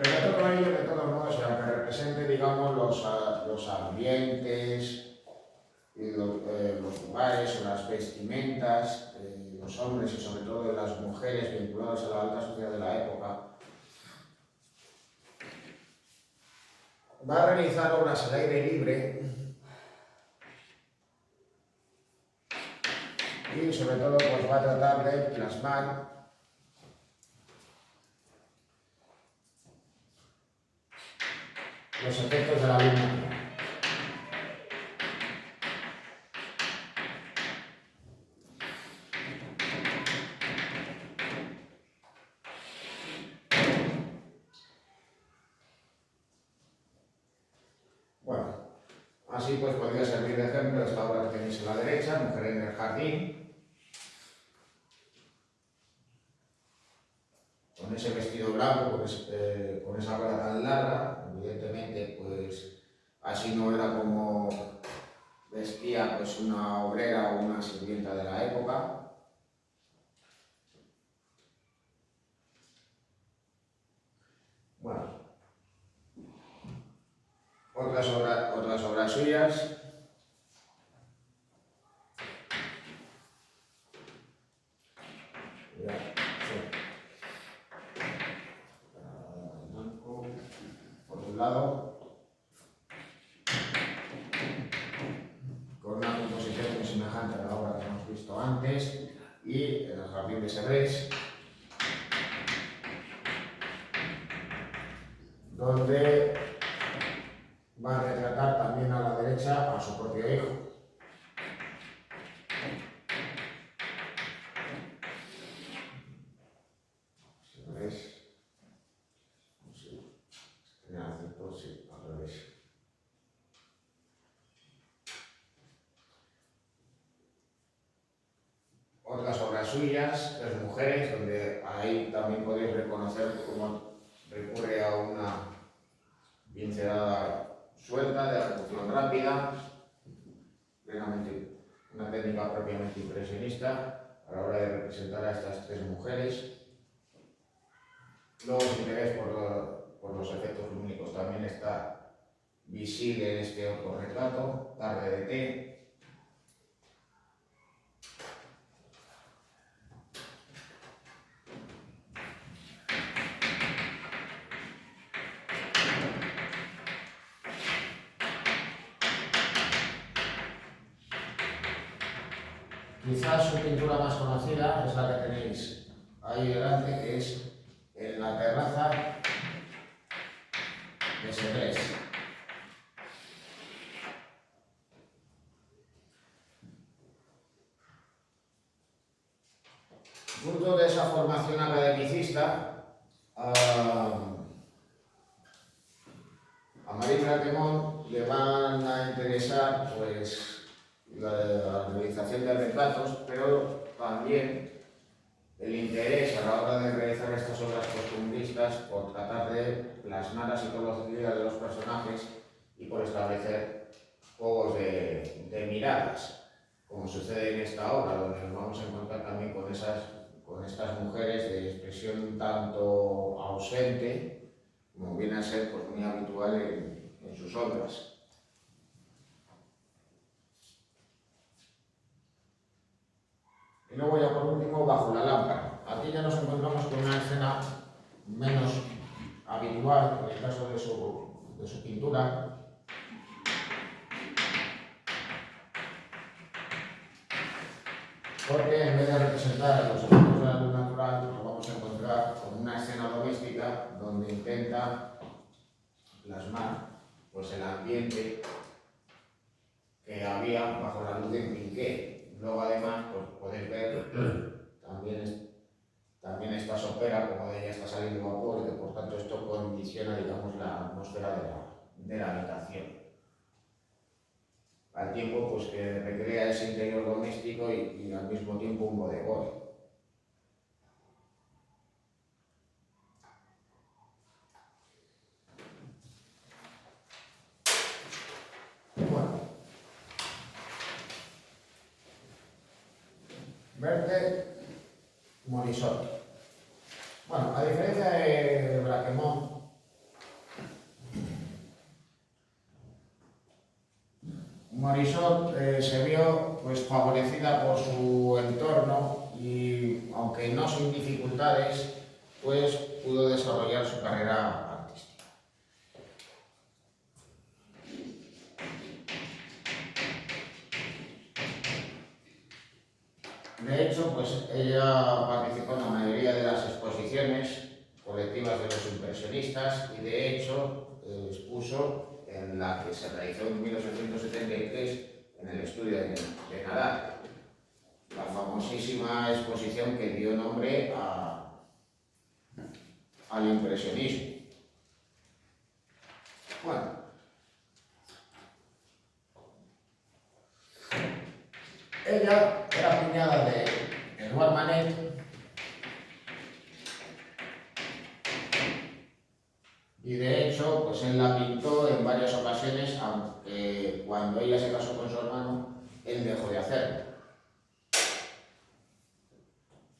Speaker 1: Pero todo ello, de todos modos, que represente, digamos, los ambientes, y los lugares o las vestimentas, los hombres y sobre todo las mujeres vinculadas a la alta sociedad de la época. Va a realizar obras al aire libre y sobre sobre todo pues va a tratar de plasmar los efectos de la luna nueva. Bueno, así pues podría servir de ejemplo esta obra que tenéis a la derecha, Mujer en el jardín, con ese vestido blanco, con esa cola tan larga. Evidentemente pues así no era como vestía pues una obrera o una sirvienta de la época. Bueno, otras obras suyas. Ya, sí. Por un lado, con una composición muy semejante a la obra que hemos visto antes, y en el jardín de Sevres, donde va a retratar también a la derecha a su propio hijo. Sevres, sí, tenía acento, sí, al revés. Otras obras suyas, Las mujeres, donde ahí también podéis reconocer cómo recurre a una pincelada suelta de ejecución rápida, plenamente, una técnica propiamente impresionista a la hora de representar a estas tres mujeres. Luego, si interés por los efectos lumínicos también está visible en este otro retrato, Tarde de té. Quizás su pintura más conocida es la que tenéis ahí delante, que es en la terraza de Sevres. Fruto de esa formación academicista, a Marie Braquemont le van a interesar pues la realización de retratos, pero también el interés a la hora de realizar estas obras costumbristas por tratar de plasmar la psicología de los personajes y por establecer juegos de miradas, como sucede en esta obra, donde nos vamos a encontrar también con estas mujeres de expresión un tanto ausente, como viene a ser pues, muy habitual en sus obras. Y luego ya por último, Bajo la lámpara. Aquí ya nos encontramos con una escena menos habitual en el caso de su pintura. Porque en vez de representar los efectos de la luz natural, nos vamos a encontrar con una escena doméstica donde intenta plasmar pues, el ambiente que había bajo la luz de Pinquet. Luego además pues, podéis ver también esta sopera, como de ella está saliendo vapor, y que por tanto esto condiciona, digamos, la atmósfera de la habitación. Al tiempo pues, que recrea ese interior doméstico y al mismo tiempo un bodegón. Bueno, Berthe Morisot. Bueno, a diferencia de Braquemont, Morisot se vio pues, favorecida por su entorno y, aunque no sin dificultades, pues pudo desarrollar su carrera artística. de hecho, pues ella participó en la mayoría de las exposiciones colectivas de los impresionistas y de hecho expuso en la que se realizó en 1873 en el estudio de Nadal, la famosísima exposición que dio nombre al impresionismo. Bueno, ella era cuñada de Edouard Manet y de hecho pues él la pintó en varias ocasiones, aunque cuando ella se casó con su hermano él dejó de hacerlo.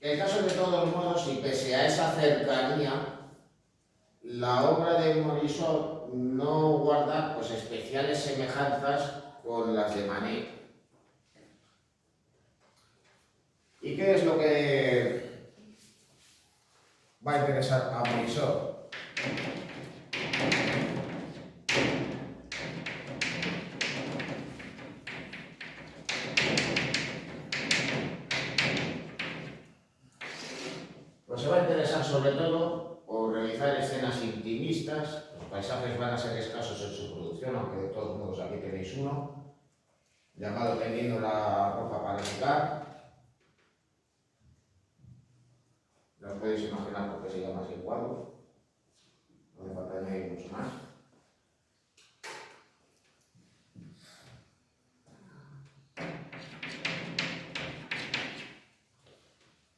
Speaker 1: El caso de todos modos, y pese a esa cercanía, la obra de Morisot no guarda pues especiales semejanzas con las de Manet. ¿Y qué es lo que va a interesar a Morisot? Pues se va a interesar sobre todo por realizar escenas intimistas. Los paisajes van a ser escasos en su producción, aunque de todos modos aquí tenéis uno, llamado Tendiendo la ropa para secar. Lo podéis imaginar porque se llama así el cuadro. No hace falta añadir mucho más.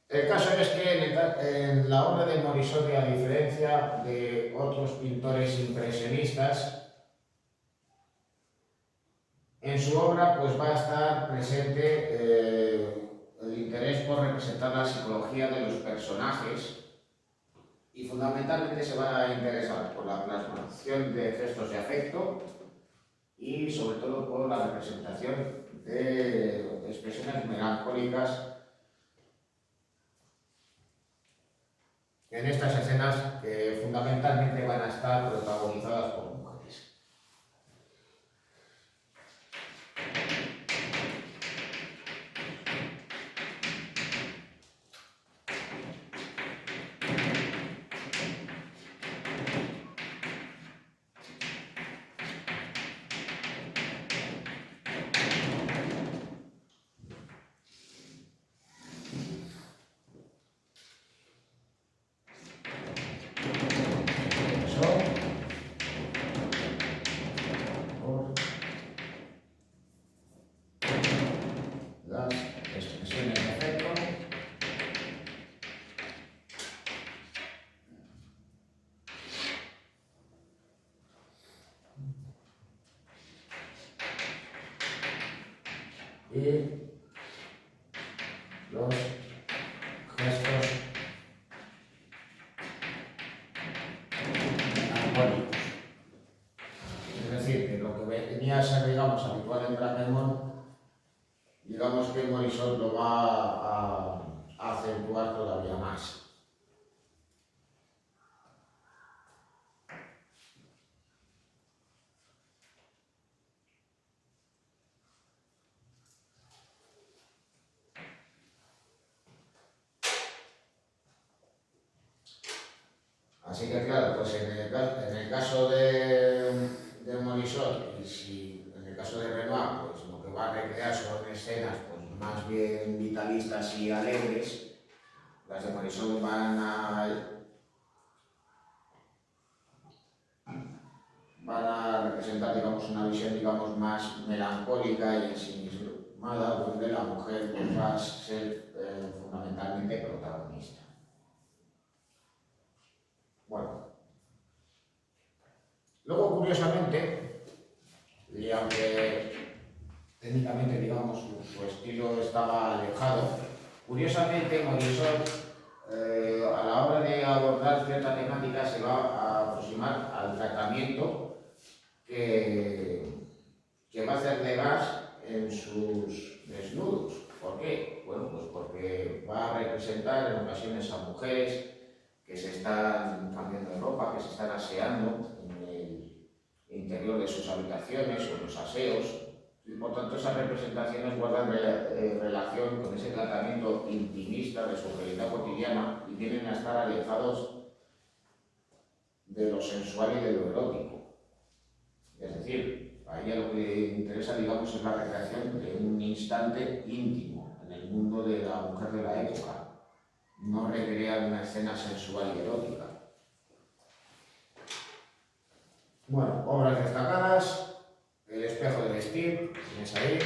Speaker 1: El caso es que en la obra de Morisot, a diferencia de otros pintores impresionistas, en su obra pues va a estar presente el interés por representar la psicología de los personajes y fundamentalmente se va a interesar por la plasmación de gestos de afecto y sobre todo por la representación de expresiones melancólicas en estas escenas que fundamentalmente van a estar protagonizadas por mujeres. Las expresiones de afecto y los gestos melancólicos. Es decir, que lo que venía a ser, digamos, habitual en Braquemont, digamos que Morisot lo va a acentuar todavía más. Así que claro, pues en el caso de Morisot y si en el caso de Renoir, pues lo que va a recrear son escenas pues más bien vitalistas y alegres, las de Morisot van a representar, digamos, una visión, digamos, más melancólica y ensimismada, donde la mujer pues, va a ser fundamentalmente protagonista. Bueno, luego curiosamente, y aunque técnicamente, digamos, su estilo estaba alejado, curiosamente Morisot a la hora de abordar cierta temática se va a aproximar al tratamiento que va a hacer Degas en sus desnudos. ¿Por qué? Bueno, pues porque va a representar en ocasiones a mujeres que se están cambiando de ropa, que se están aseando en el interior de sus habitaciones o en los aseos, Y por tanto, esas representaciones guardan relación con ese tratamiento intimista de su realidad cotidiana y vienen a estar alejados de lo sensual y de lo erótico. Es decir, a ella lo que le interesa, digamos, es la recreación de un instante íntimo en el mundo de la mujer de la época. No recrear una escena sensual y erótica. Bueno, obras destacadas. El espejo de vestir, tienes ahí.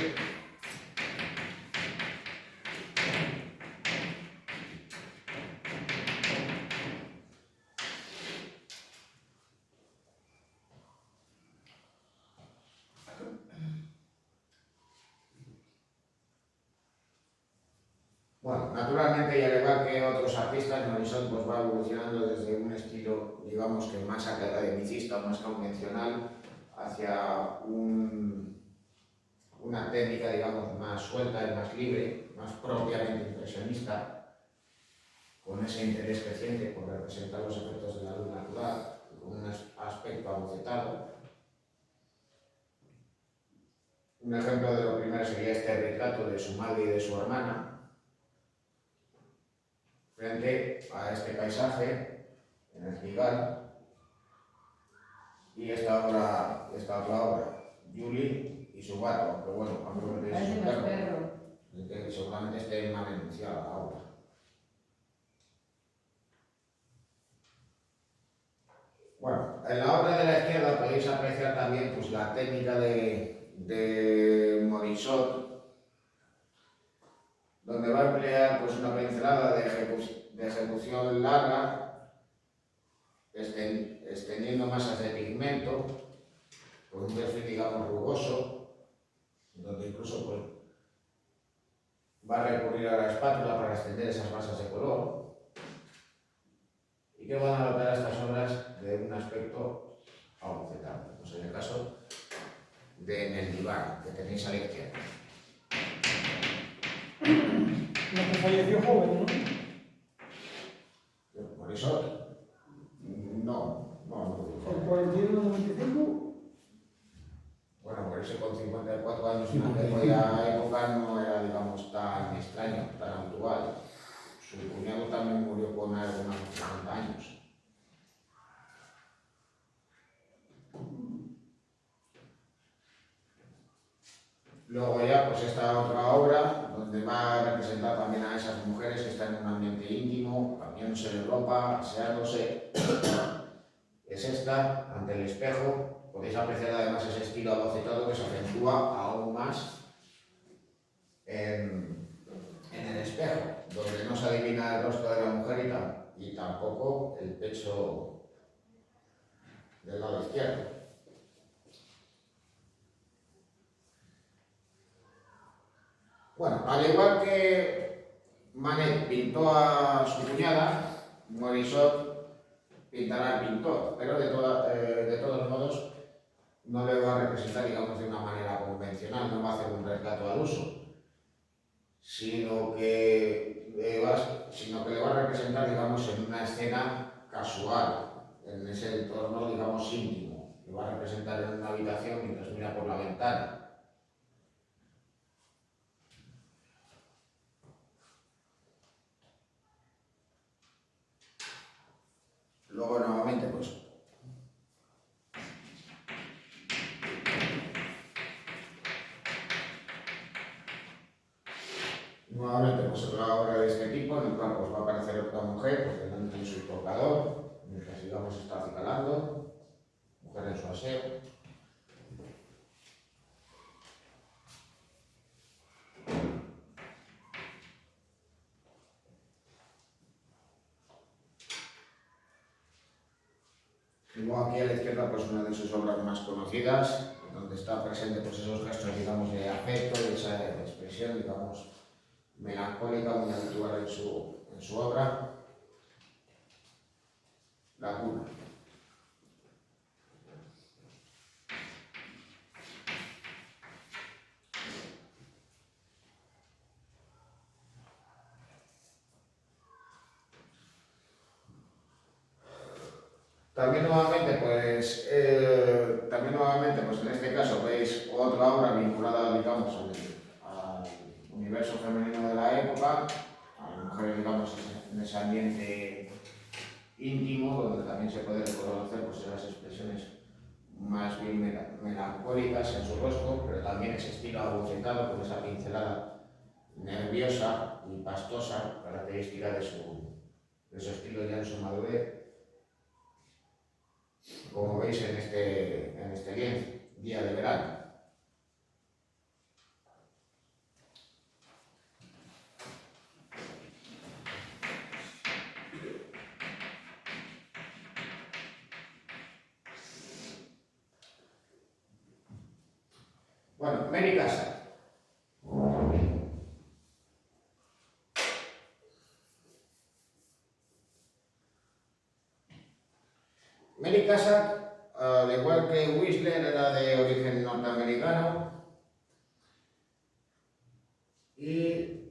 Speaker 1: Bueno, naturalmente, y al igual que otros artistas, Morisot pues va evolucionando desde un estilo, digamos que más academicista, más convencional, hacia una técnica, digamos, más suelta y más libre, más propiamente impresionista, con ese interés creciente por representar los efectos de la luz natural, con un aspecto abocetado. Un ejemplo de lo primero sería este retrato de su madre y de su hermana, frente a este paisaje en el Gigal, y esta otra obra, Julie y su gato, aunque bueno, cuando veis
Speaker 3: Parece
Speaker 1: su
Speaker 3: más
Speaker 1: perro,
Speaker 3: perro.
Speaker 1: que seguramente esté más denunciada la obra. Bueno, en la obra de la izquierda podéis apreciar también pues, la técnica de Morisot, donde va a emplear pues, una pincelada de ejecución larga, extendiendo masas de pigmento, con un perfil, digamos, rugoso, donde incluso pues, va a recurrir a la espátula para extender esas masas de color, y que van a dotar a estas obras de un aspecto abocetado, pues en el caso de Mendibán, que tenéis a la izquierda.
Speaker 2: La que falleció joven,
Speaker 1: Morisot, no.
Speaker 2: ¿no? ¿El 41-95?
Speaker 1: Bueno, por eso con 54 años en aquella época no era, digamos, tan extraño, tan habitual. Su cuñado también murió con unos 40 años. Luego ya, pues esta otra obra, donde va a representar también a esas mujeres que están en un ambiente íntimo, cambiándose de ropa, aseándose. Es esta, ante el espejo. Podéis apreciar además ese estilo abocetado que se acentúa aún más en el espejo, donde no se adivina el rostro de la mujer y tampoco el pecho del lado izquierdo. Bueno, al igual que Manet pintó a su cuñada, Morisot pintará al pintor, pero de todos modos no le va a representar, digamos, de una manera convencional, no va a hacer un retrato al uso, sino que le va a representar, digamos, en una escena casual, en ese entorno, digamos, íntimo. Le va a representar en una habitación mientras mira por la ventana. Luego, nuevamente, pues otra obra de este tipo, en el cual pues, va a aparecer otra mujer, pues delante de su tocador, mientras digamos está acicalando, mujer en su aseo. Y luego aquí a la izquierda, pues una de sus obras más conocidas, donde está presente pues, esos gestos, digamos, de afecto y esa expresión, digamos, melancólica, muy habitual en su obra, La cuna. También nuevamente, pues en este caso veis otra obra vinculada ambiente íntimo, donde también se puede reconocer pues, esas expresiones más bien melancólicas en su rostro, pero también ese estilo abofetado con esa pincelada nerviosa y pastosa, característica de su estilo ya en su madurez, como veis en este lienzo, Día de Verano. Bueno, Mary Cassatt. Mary Cassatt, al igual que Whistler, era de origen norteamericano y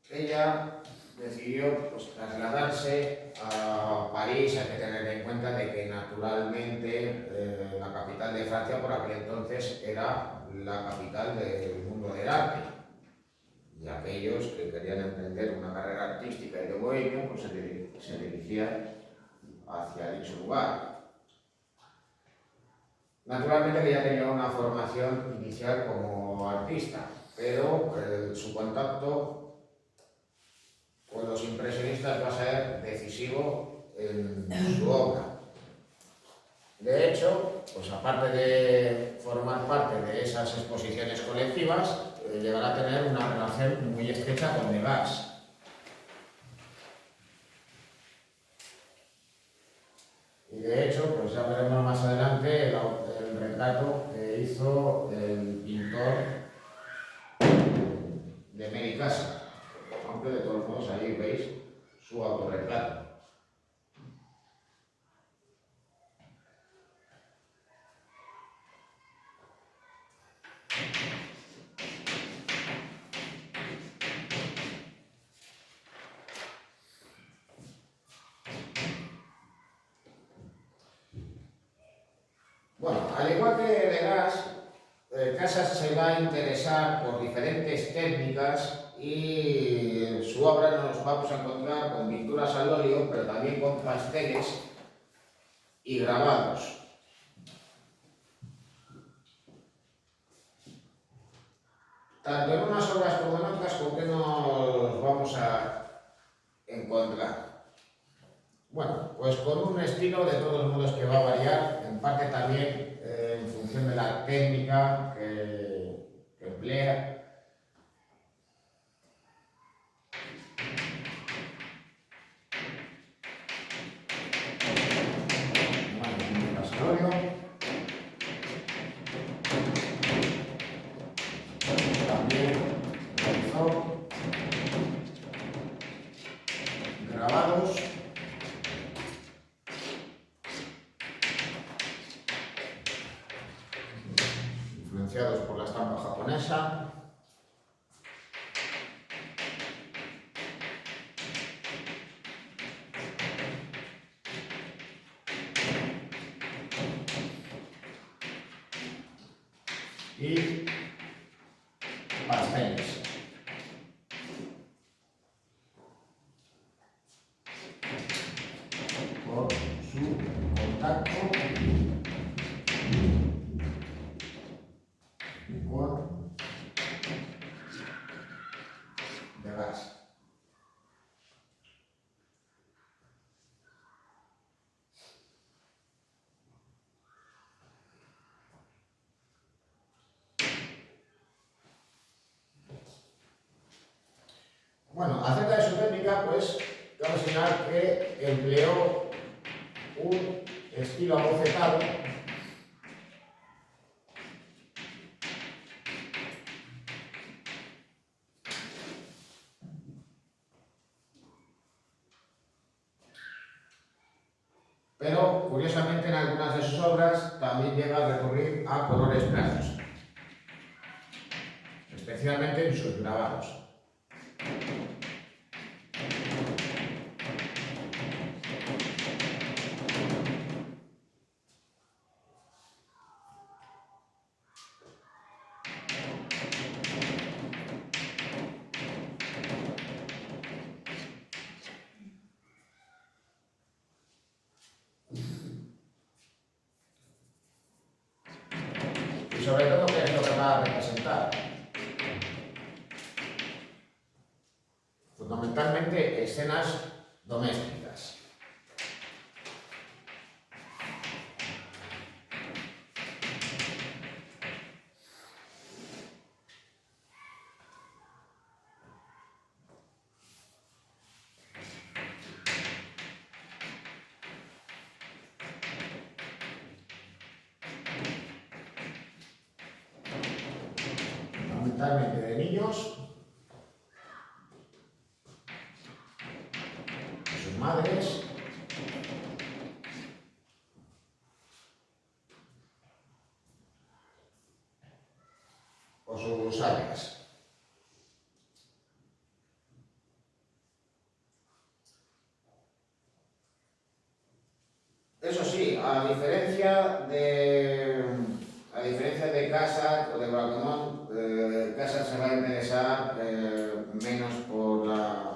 Speaker 1: ella decidió pues, trasladarse a París. Hay que tener en cuenta de que naturalmente la capital de Francia por aquel entonces era la capital del mundo del arte, y aquellos que querían emprender una carrera artística y de bohemio pues se dirigían hacia dicho lugar. Naturalmente que ya tenía una formación inicial como artista, pero su contacto con los impresionistas va a ser decisivo en su obra. De hecho, pues aparte de formar parte de esas exposiciones colectivas, llegará a tener una relación muy estrecha con Degas. Y de hecho, pues ya veremos más adelante el retrato que hizo el pintor de Mary Cassatt, aunque de todos modos ahí veis su autorretrato. Bueno, al igual que Degas, Cassatt se va a interesar por diferentes técnicas y en su obra nos vamos a encontrar con pinturas al óleo, pero también con pasteles y grabados. Tanto en unas obras como en otras, ¿con qué nos vamos a encontrar? Bueno, pues con un estilo de todos modos que va a variar, en parte también en función de la técnica que emplea. También realizó grabados influenciados por la estampa japonesa. Y pasteles. Por su contacto con Degas. Bueno, acerca de su técnica, pues cabe señalar que empleó un estilo abofetado pero curiosamente en algunas de sus obras también llega a recurrir a colores plazos, especialmente en sus grabados. sobre todo, ¿qué es lo que va a representar? Fundamentalmente escenas domésticas. Fundamentalmente de niños, de sus madres, o sus áreas. Eso sí, a diferencia de Casa o de Bradomont, Casa se va a interesar menos por la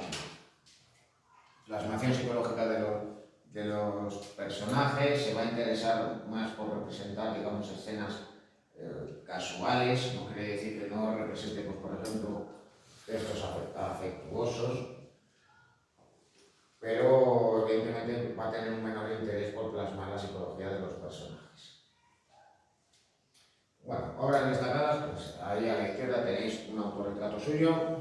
Speaker 1: plasmación psicológica de los personajes, se va a interesar más por representar, digamos, escenas casuales. No quiere decir que no represente, pues, por ejemplo, gestos afectuosos, pero evidentemente va a tener un menor interés por plasmar la psicología de los personajes. Bueno, obras destacadas, pues ahí a la izquierda tenéis un autorretrato suyo.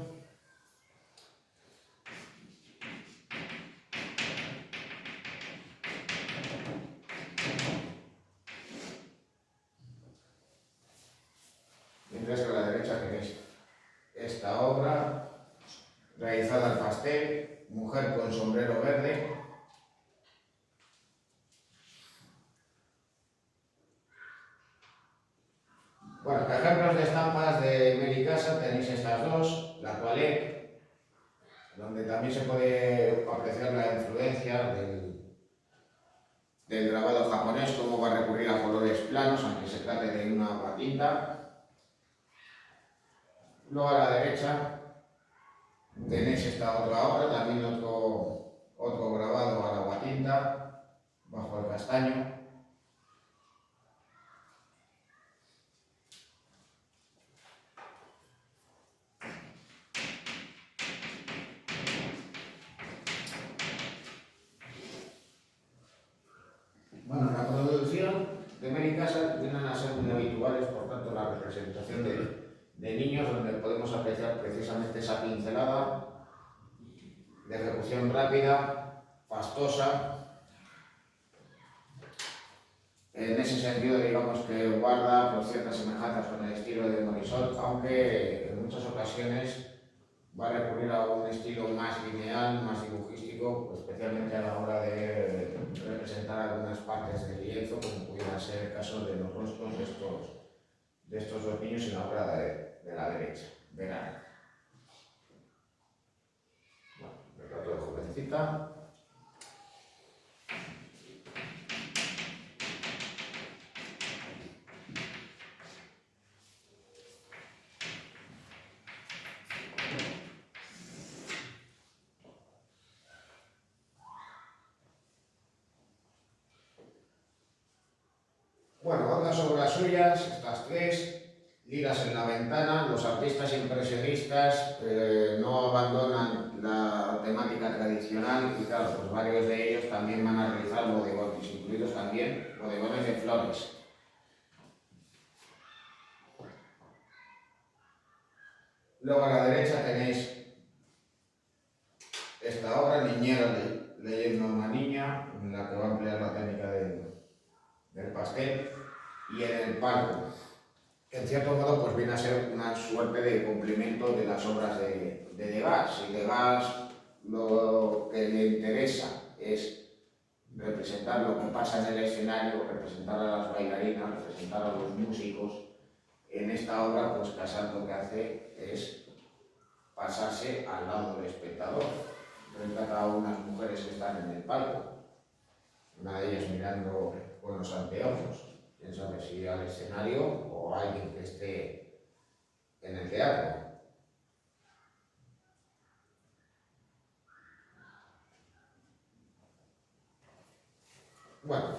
Speaker 1: Mientras que a la derecha tenéis esta obra, realizada al pastel, mujer con sombrero verde. Bueno, ejemplos de estampas de Mary Casa tenéis estas dos, la toilette, donde también se puede apreciar la influencia del grabado japonés, cómo va a recurrir a colores planos, aunque se trate de una aguatinta. Luego a la derecha tenéis esta otra obra, también otro grabado a la aguatinta, bajo el castaño. Bueno, en la producción de Mary Casa vienen a ser muy habituales, por tanto, la representación de niños, donde podemos apreciar precisamente esa pincelada de ejecución rápida, fastosa. En ese sentido, digamos que guarda, pues, ciertas semejanzas con el estilo de Morisot, aunque en muchas ocasiones va a recurrir a un estilo más lineal, más dibujístico, especialmente a la hora de representar algunas partes del lienzo, como pudiera ser el caso de los rostros de estos dos niños en la obra de la derecha. Verán. Bueno, retrato de jovencita. Bueno, otras obras suyas, estas tres, Liras en la ventana. Los artistas impresionistas no abandonan la temática tradicional y, claro, pues varios de ellos también van a realizar bodegones, incluidos también bodegones de flores. Luego a la derecha tenéis esta obra, Niñera leyendo a una niña, en la que va a emplear la técnica del pastel, y en el palco, que en cierto modo pues viene a ser una suerte de complemento de las obras de Degas. Si Degas lo que le interesa es representar lo que pasa en el escenario, representar a las bailarinas, representar a los músicos, en esta obra pues Casal lo que hace es pasarse al lado del espectador. Retrata a unas mujeres que están en el palco, una de ellas mirando con los anteojos, quién sabe si al escenario o a alguien que esté en el teatro. Bueno,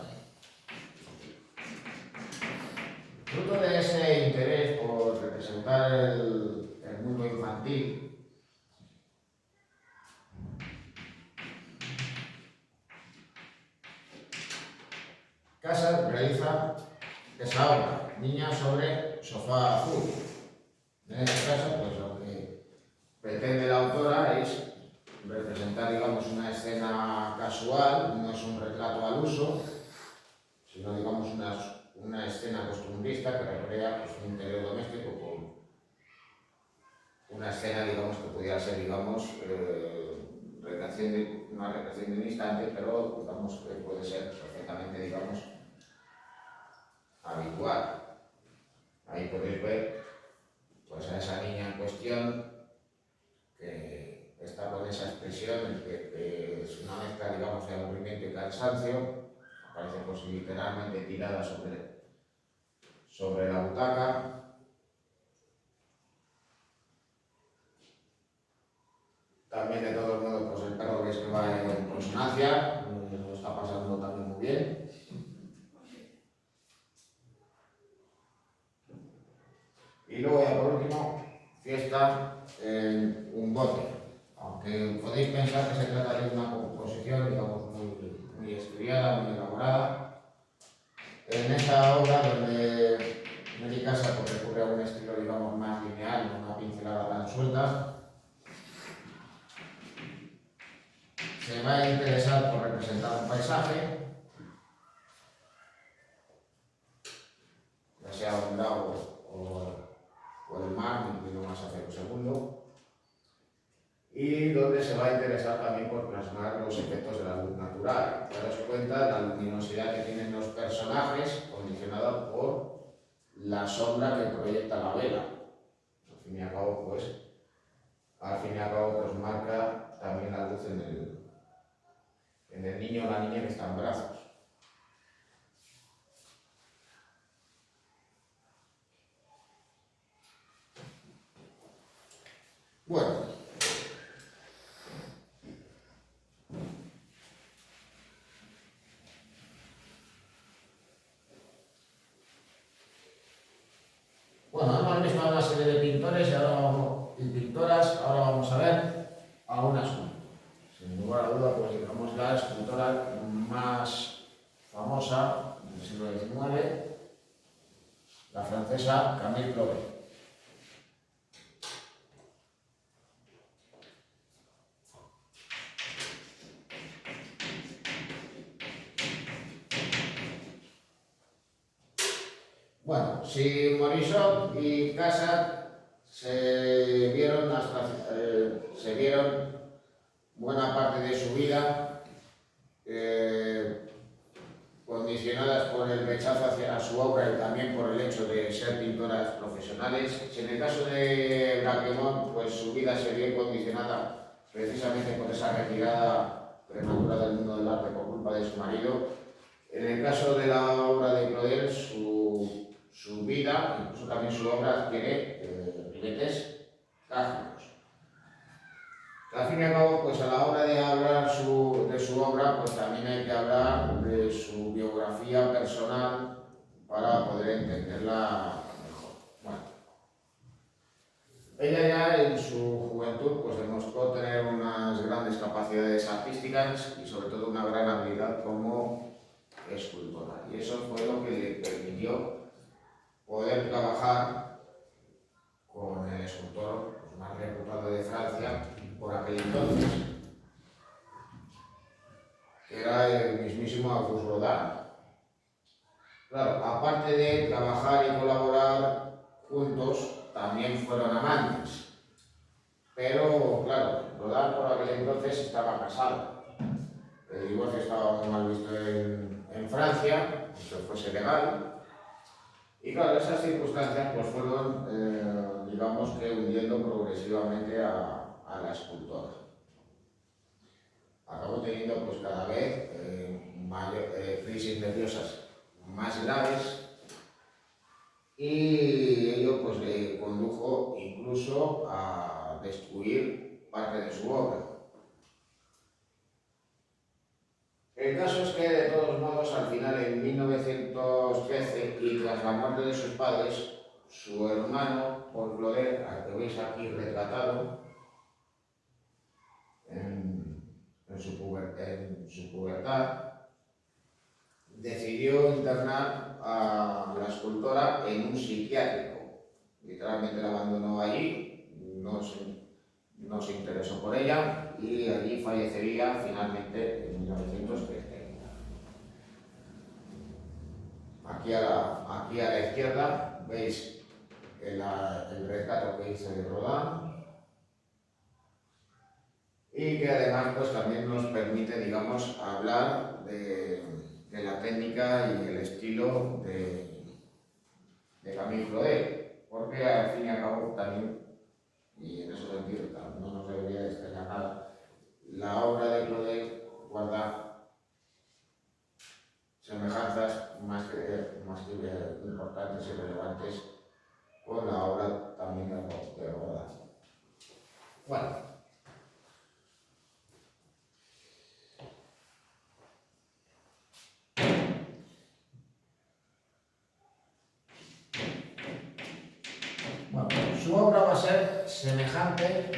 Speaker 1: fruto de ese interés por representar el mundo infantil. Casas realiza esa obra, Niña sobre sofá azul. En este caso, pues lo que pretende la autora es representar, digamos, una escena casual, no es un retrato al uso, sino, digamos, una escena costumbrista que recrea, pues, un interior doméstico con una escena, digamos, que pudiera ser, digamos, una recreación de un instante, pero, digamos, que puede ser perfectamente, digamos, habitual. Ahí podéis ver, pues, a esa niña en cuestión que está con esa expresión que es una mezcla, digamos, de aburrimiento y cansancio. Aparece, pues, literalmente tirada sobre la butaca. También, de todos modos, pues el perro ves que va en consonancia, lo está pasando también muy bien. Y luego, ya por último, fiesta en un bote. Aunque podéis pensar que se trata de una composición, digamos, muy estudiada, muy elaborada. En esta obra, donde Mary Casas pues, recurre a un estilo, digamos, más lineal, con una pincelada tan suelta, se va a interesar por representar un paisaje, ya sea un lago o el mar, me inclino más hacia el segundo, y donde se va a interesar también por plasmar los efectos de la luz natural. Daros cuenta de la luminosidad que tienen los personajes, condicionada por la sombra que proyecta la vela. Al fin y al cabo, pues, marca también la luz en el niño o la niña que está en brazos. Bueno, hemos visto a una serie de pintores y pintoras, ahora vamos a ver a una escultora. Sin lugar a duda, pues digamos la escultora más famosa del siglo XIX, la francesa Camille Claudel. Bueno, si Morisot y Cassatt se vieron buena parte de su vida condicionadas por el rechazo hacia su obra y también por el hecho de ser pintoras profesionales. Si en el caso de Braquemont, pues su vida se vio condicionada precisamente por esa retirada prematura del mundo del arte por culpa de su marido. En el caso de la obra de Claudel, su vida, incluso también su obra, adquiere ribetes trágicos. Al fin y al cabo, pues a la hora de hablar de su obra, pues también hay que hablar de su biografía personal para poder entenderla mejor. Bueno, ella ya en su juventud pues demostró tener unas grandes capacidades artísticas y sobre todo una gran habilidad como escultora. Y eso fue lo que le permitió poder trabajar con el escultor más reputado de Francia por aquel entonces, que era el mismísimo Auguste Rodin. Claro, aparte de trabajar y colaborar juntos, también fueron amantes. Pero, claro, Rodin por aquel entonces estaba casado. El divorcio estaba muy mal visto en Francia, aunque fuese legal. Y claro, esas circunstancias pues fueron, digamos que hundiendo progresivamente a la escultora. Acabó teniendo pues cada vez crisis nerviosas más graves y ello pues le condujo incluso a destruir parte de su obra. El caso es que, de todos modos, al final, en 1913, y tras la muerte de sus padres, su hermano, Paul Claudel, al que veis aquí retratado en su pubertad, decidió internar a la escultora en un psiquiátrico. Literalmente la abandonó allí, no se interesó por ella y allí fallecería finalmente en 1930. Aquí a la izquierda veis el retrato que hizo de Rodin y que además pues también nos permite, digamos, hablar de la técnica y el estilo de Camille Claudel, porque al fin y al cabo también, y en ese sentido no nos debería extrañar nada, la obra de Claudel guarda semejanzas más que importantes y relevantes con la obra también de Rodin. Bueno. Bueno, su obra va a ser semejante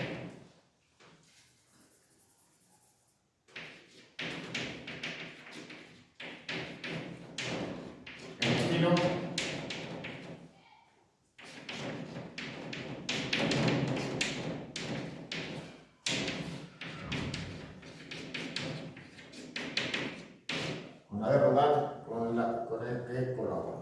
Speaker 1: en estilo con la de Rodin, con el que colabora.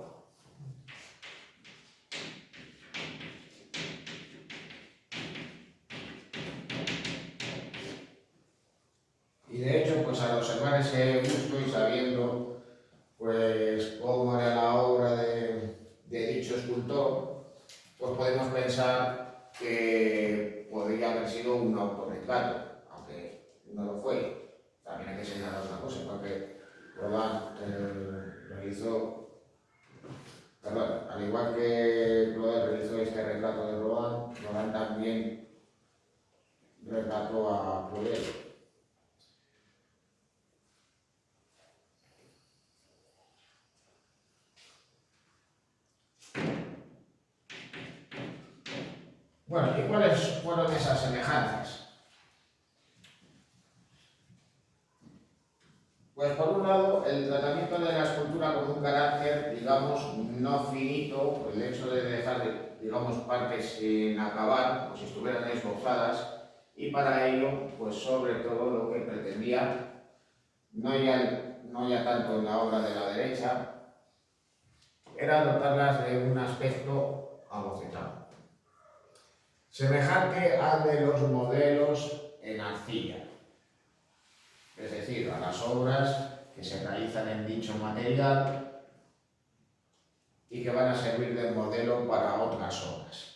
Speaker 1: Y de hecho, pues al observar ese gusto y sabiendo pues cómo era la obra de dicho escultor, pues podemos pensar que podría haber sido un autorretrato, aunque no lo fue. También hay que señalar una cosa, porque Rodin al igual que Claudel realizó este retrato de Rodin también retrató a Claudel. Bueno, ¿y cuáles fueron esas semejanzas? Pues por un lado, el tratamiento de la escultura con un carácter, digamos, no finito, el hecho de dejar, digamos, partes sin acabar, como si estuvieran esbozadas, y para ello, pues sobre todo lo que pretendía, no ya tanto en la obra de la derecha, era dotarlas de un aspecto abocetado, semejante al de los modelos en arcilla, es decir, a las obras que se realizan en dicho material y que van a servir de modelo para otras obras.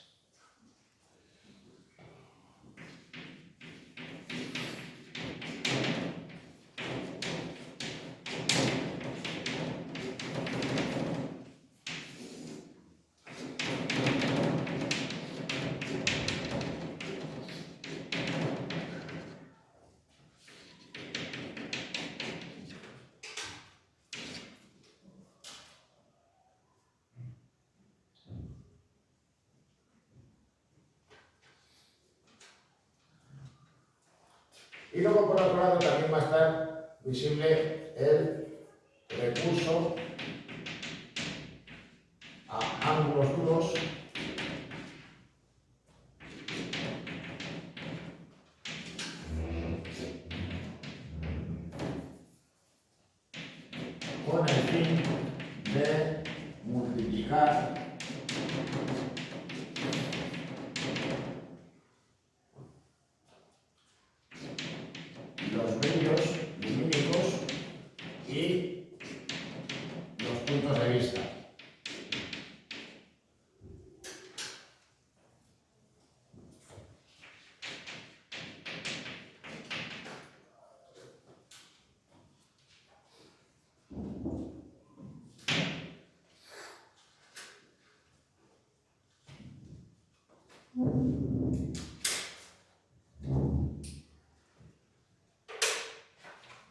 Speaker 1: Y luego, por otro lado, también va a estar visible el recurso a ángulos duros con el fin de multiplicar los brillos lumínicos y los puntos de vista.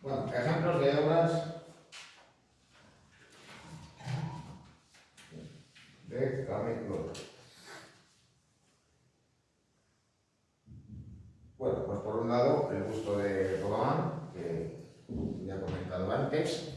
Speaker 1: Bueno, ejemplos de obras de Camille Claudel. por un lado, el busto de Rodin, que ya he comentado antes.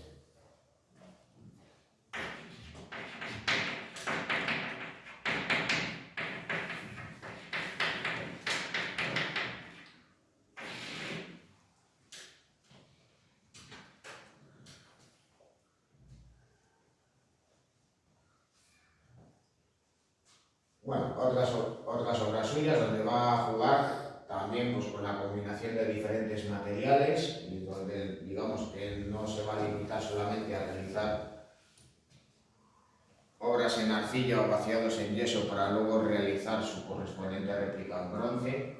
Speaker 1: Bueno, otras obras suyas donde va a jugar también pues, con la combinación de diferentes materiales y donde digamos que no se va a limitar solamente a realizar obras en arcilla o vaciados en yeso para luego realizar su correspondiente réplica en bronce,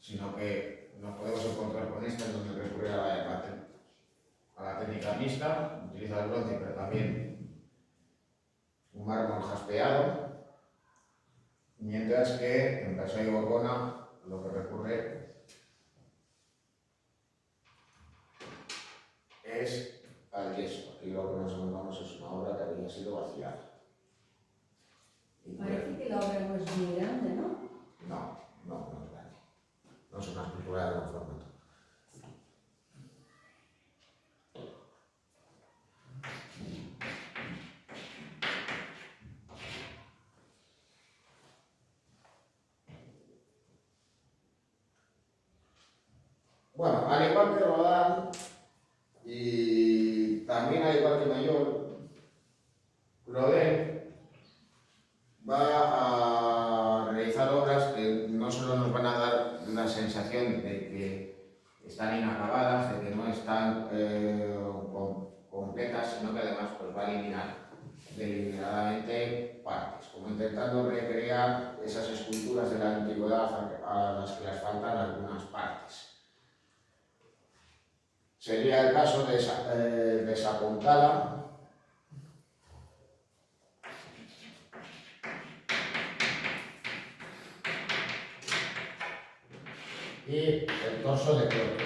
Speaker 1: sino que nos podemos encontrar con esta en donde recurre a la técnica mixta, utiliza el bronce pero también un mármol jaspeado, mientras que en Versailles y Gorgona lo que recurre es al yeso. Aquí lo que nos encontramos es una obra que había sido vaciada. Y
Speaker 3: Parece que la obra no es muy grande, ¿no?
Speaker 1: no es grande. No es una escultura de gran formato. Bueno, al igual que Rodin y también al igual que Mayor, Claudel va a realizar obras que no solo nos van a dar la sensación de que están inacabadas, de que no están completas, sino que además pues, va a eliminar deliberadamente partes, como intentando recrear esas esculturas de la antigüedad a las que les faltan algunas partes. Sería el caso de Sacontala, y el torso de Cloto.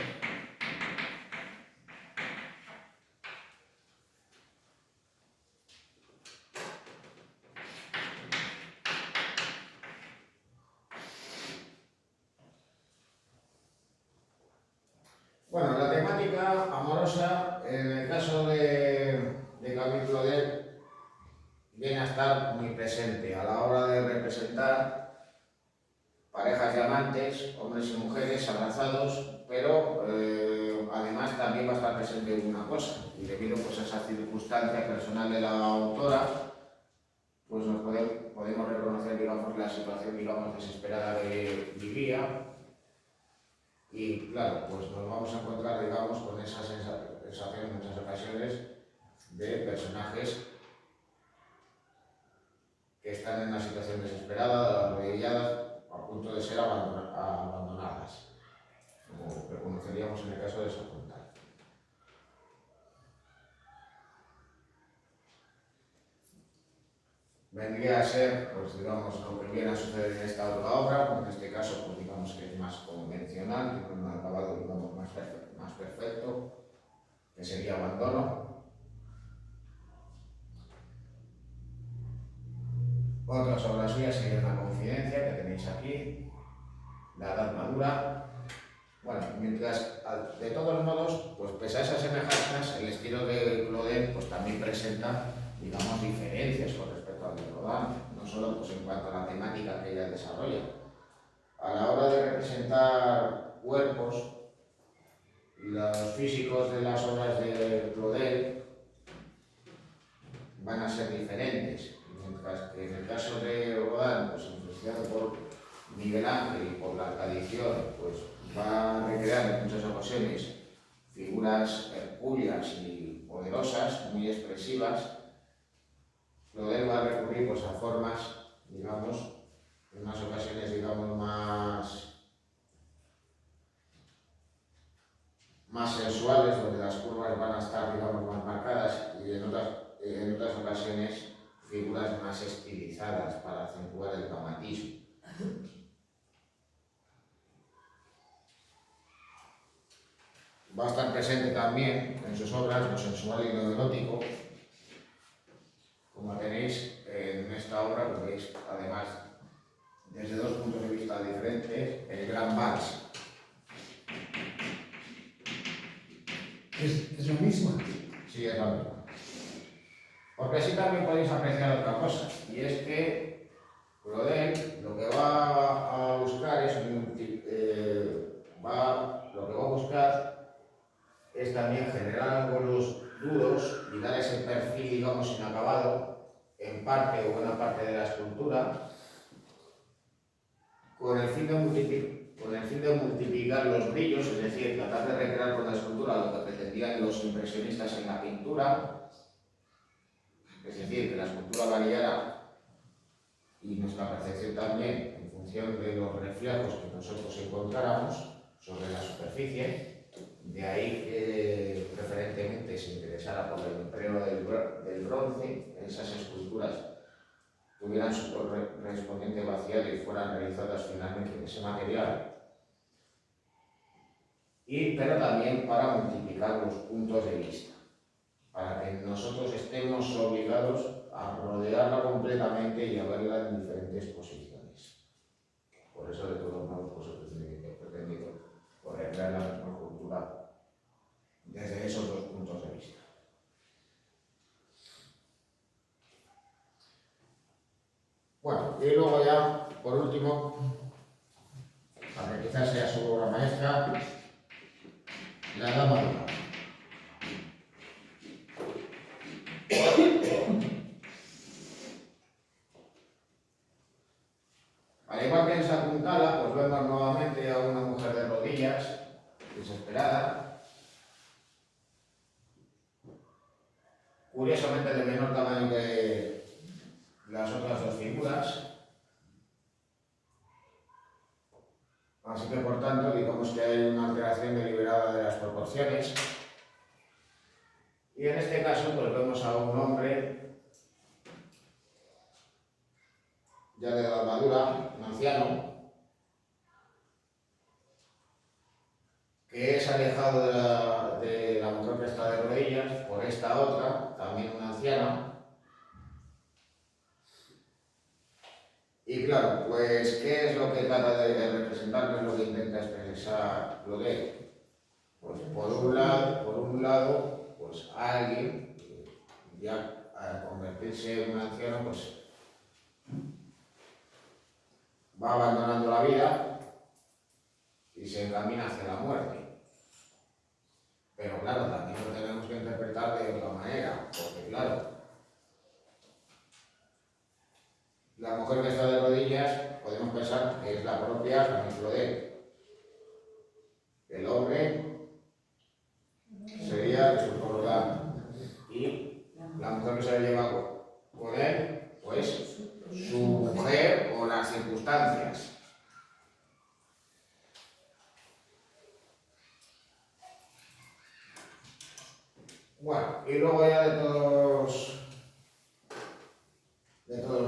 Speaker 1: Bueno, la temática amorosa, en el caso de Camille Claudel, viene a estar muy presente a la hora de representar parejas de amantes, hombres y mujeres abrazados, pero además también va a estar presente una cosa, y debido pues, a esa circunstancia personal de la autora, pues nos podemos reconocer digamos, la situación digamos, desesperada que vivía. Y claro, pues nos vamos a encontrar, digamos, con esa sensación en muchas ocasiones de personajes que están en una situación desesperada, arrodilladas, a punto de ser abandonadas, como reconoceríamos en el caso de Sacontala. Vendría a ser, pues digamos, lo que viene a suceder en esta otra obra, pues en este caso, pues digamos que es más convencional, tiene un acabado, digamos, más perfecto, que sería Abandono. Otras obras suyas serían La Confidencia, que tenéis aquí, La Edad Madura. Bueno, mientras, de todos modos, pues pese a esas semejanzas, el estilo de Claudel pues también presenta, digamos, diferencias con respecto al de Rodin, no solo pues, en cuanto a la temática que ella desarrolla. A la hora de representar cuerpos, los físicos de las obras de Claudel van a ser diferentes, mientras que en el caso de Rodin, pues influenciado por Miguel Ángel y por la tradición, pues va a recrear en muchas ocasiones figuras hercúleas y poderosas, muy expresivas. Claudel va a recurrir pues, a formas, digamos, en unas ocasiones, digamos, más sensuales, donde las curvas van a estar, digamos, más marcadas, y en otras ocasiones figuras más estilizadas para acentuar el dramatismo. Va a estar presente también en sus obras lo sensual y lo erótico, como tenéis en esta obra, que veis además desde dos puntos de vista diferentes, el gran vals.
Speaker 4: ¿Es la misma?
Speaker 1: Sí, es la misma. Porque así también podéis apreciar otra cosa, y es que Claudel lo que va a buscar es también generar ángulos duros y dar ese perfil, digamos, inacabado en parte o buena parte de la escultura, con el fin de multiplicar los brillos, es decir, tratar de recrear con la escultura lo que pretendían los impresionistas en la pintura, es decir, que la escultura variara y nuestra percepción también en función de los reflejos que nosotros encontráramos sobre la superficie. De ahí que preferentemente se interesara por el empleo del bronce, esas esculturas tuvieran su correspondiente vaciado y fueran realizadas finalmente en ese material. Pero también para multiplicar los puntos de vista, para que nosotros estemos obligados a rodearla completamente y a verla en diferentes posiciones. Por eso, de todos modos, pues he pretendido recrear la misma escultura desde esos dos puntos de vista. Bueno, y luego ya, por último, para que quizás sea su obra maestra, la Dama de Oro. Al igual que en Sakuntala, pues vemos nuevamente a una mujer de rodillas, desesperada, curiosamente de menor tamaño que las otras dos figuras. Así que, por tanto, digamos que hay una alteración deliberada de las proporciones. Y en este caso, pues vemos a un hombre ya de edad madura, un anciano, que es alejado de la mujer que está de rodillas por esta otra, también una anciana. Y claro, pues, ¿qué es lo que trata de representar? ¿Qué es lo que intenta expresar Claudel? Pues, por un lado, pues alguien, ya al convertirse en un anciano, pues va abandonando la vida y se encamina hacia la muerte. Pero claro, también lo tenemos que interpretar de otra manera, porque claro, la mujer que está de rodillas podemos pensar que es la propia Camille Claudel. El hombre sería su colorado y la mujer que se lleva con él, pues su mujer o las circunstancias. Bueno, y luego ya de todos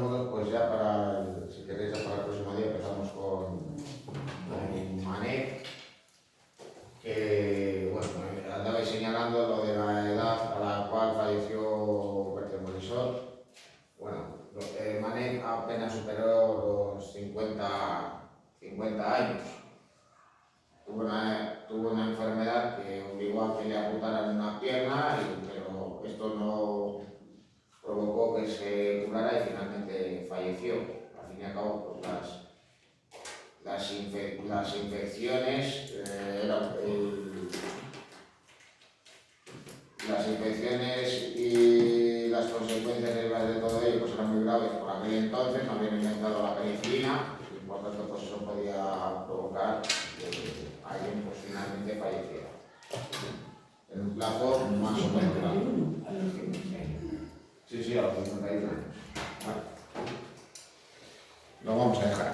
Speaker 1: modos, pues ya si queréis, ya para el próximo día empezamos con Manet, que, bueno, andabais señalando lo de la edad a la cual falleció Berthe Morisot. Bueno, Manet apenas superó los 50 años. Tuvo una enfermedad que obligó a que le amputaran una pierna, pero esto no provocó que se curara y finalmente falleció. Al fin y al cabo, pues las infecciones y las consecuencias derivadas de todo ello pues eran muy graves por aquel entonces. No habían inventado la penicilina y por tanto pues eso podía provocar que alguien pues finalmente falleciera en un plazo más o menos largo. Sí, a los 51 años. Vale. Lo vamos a dejar.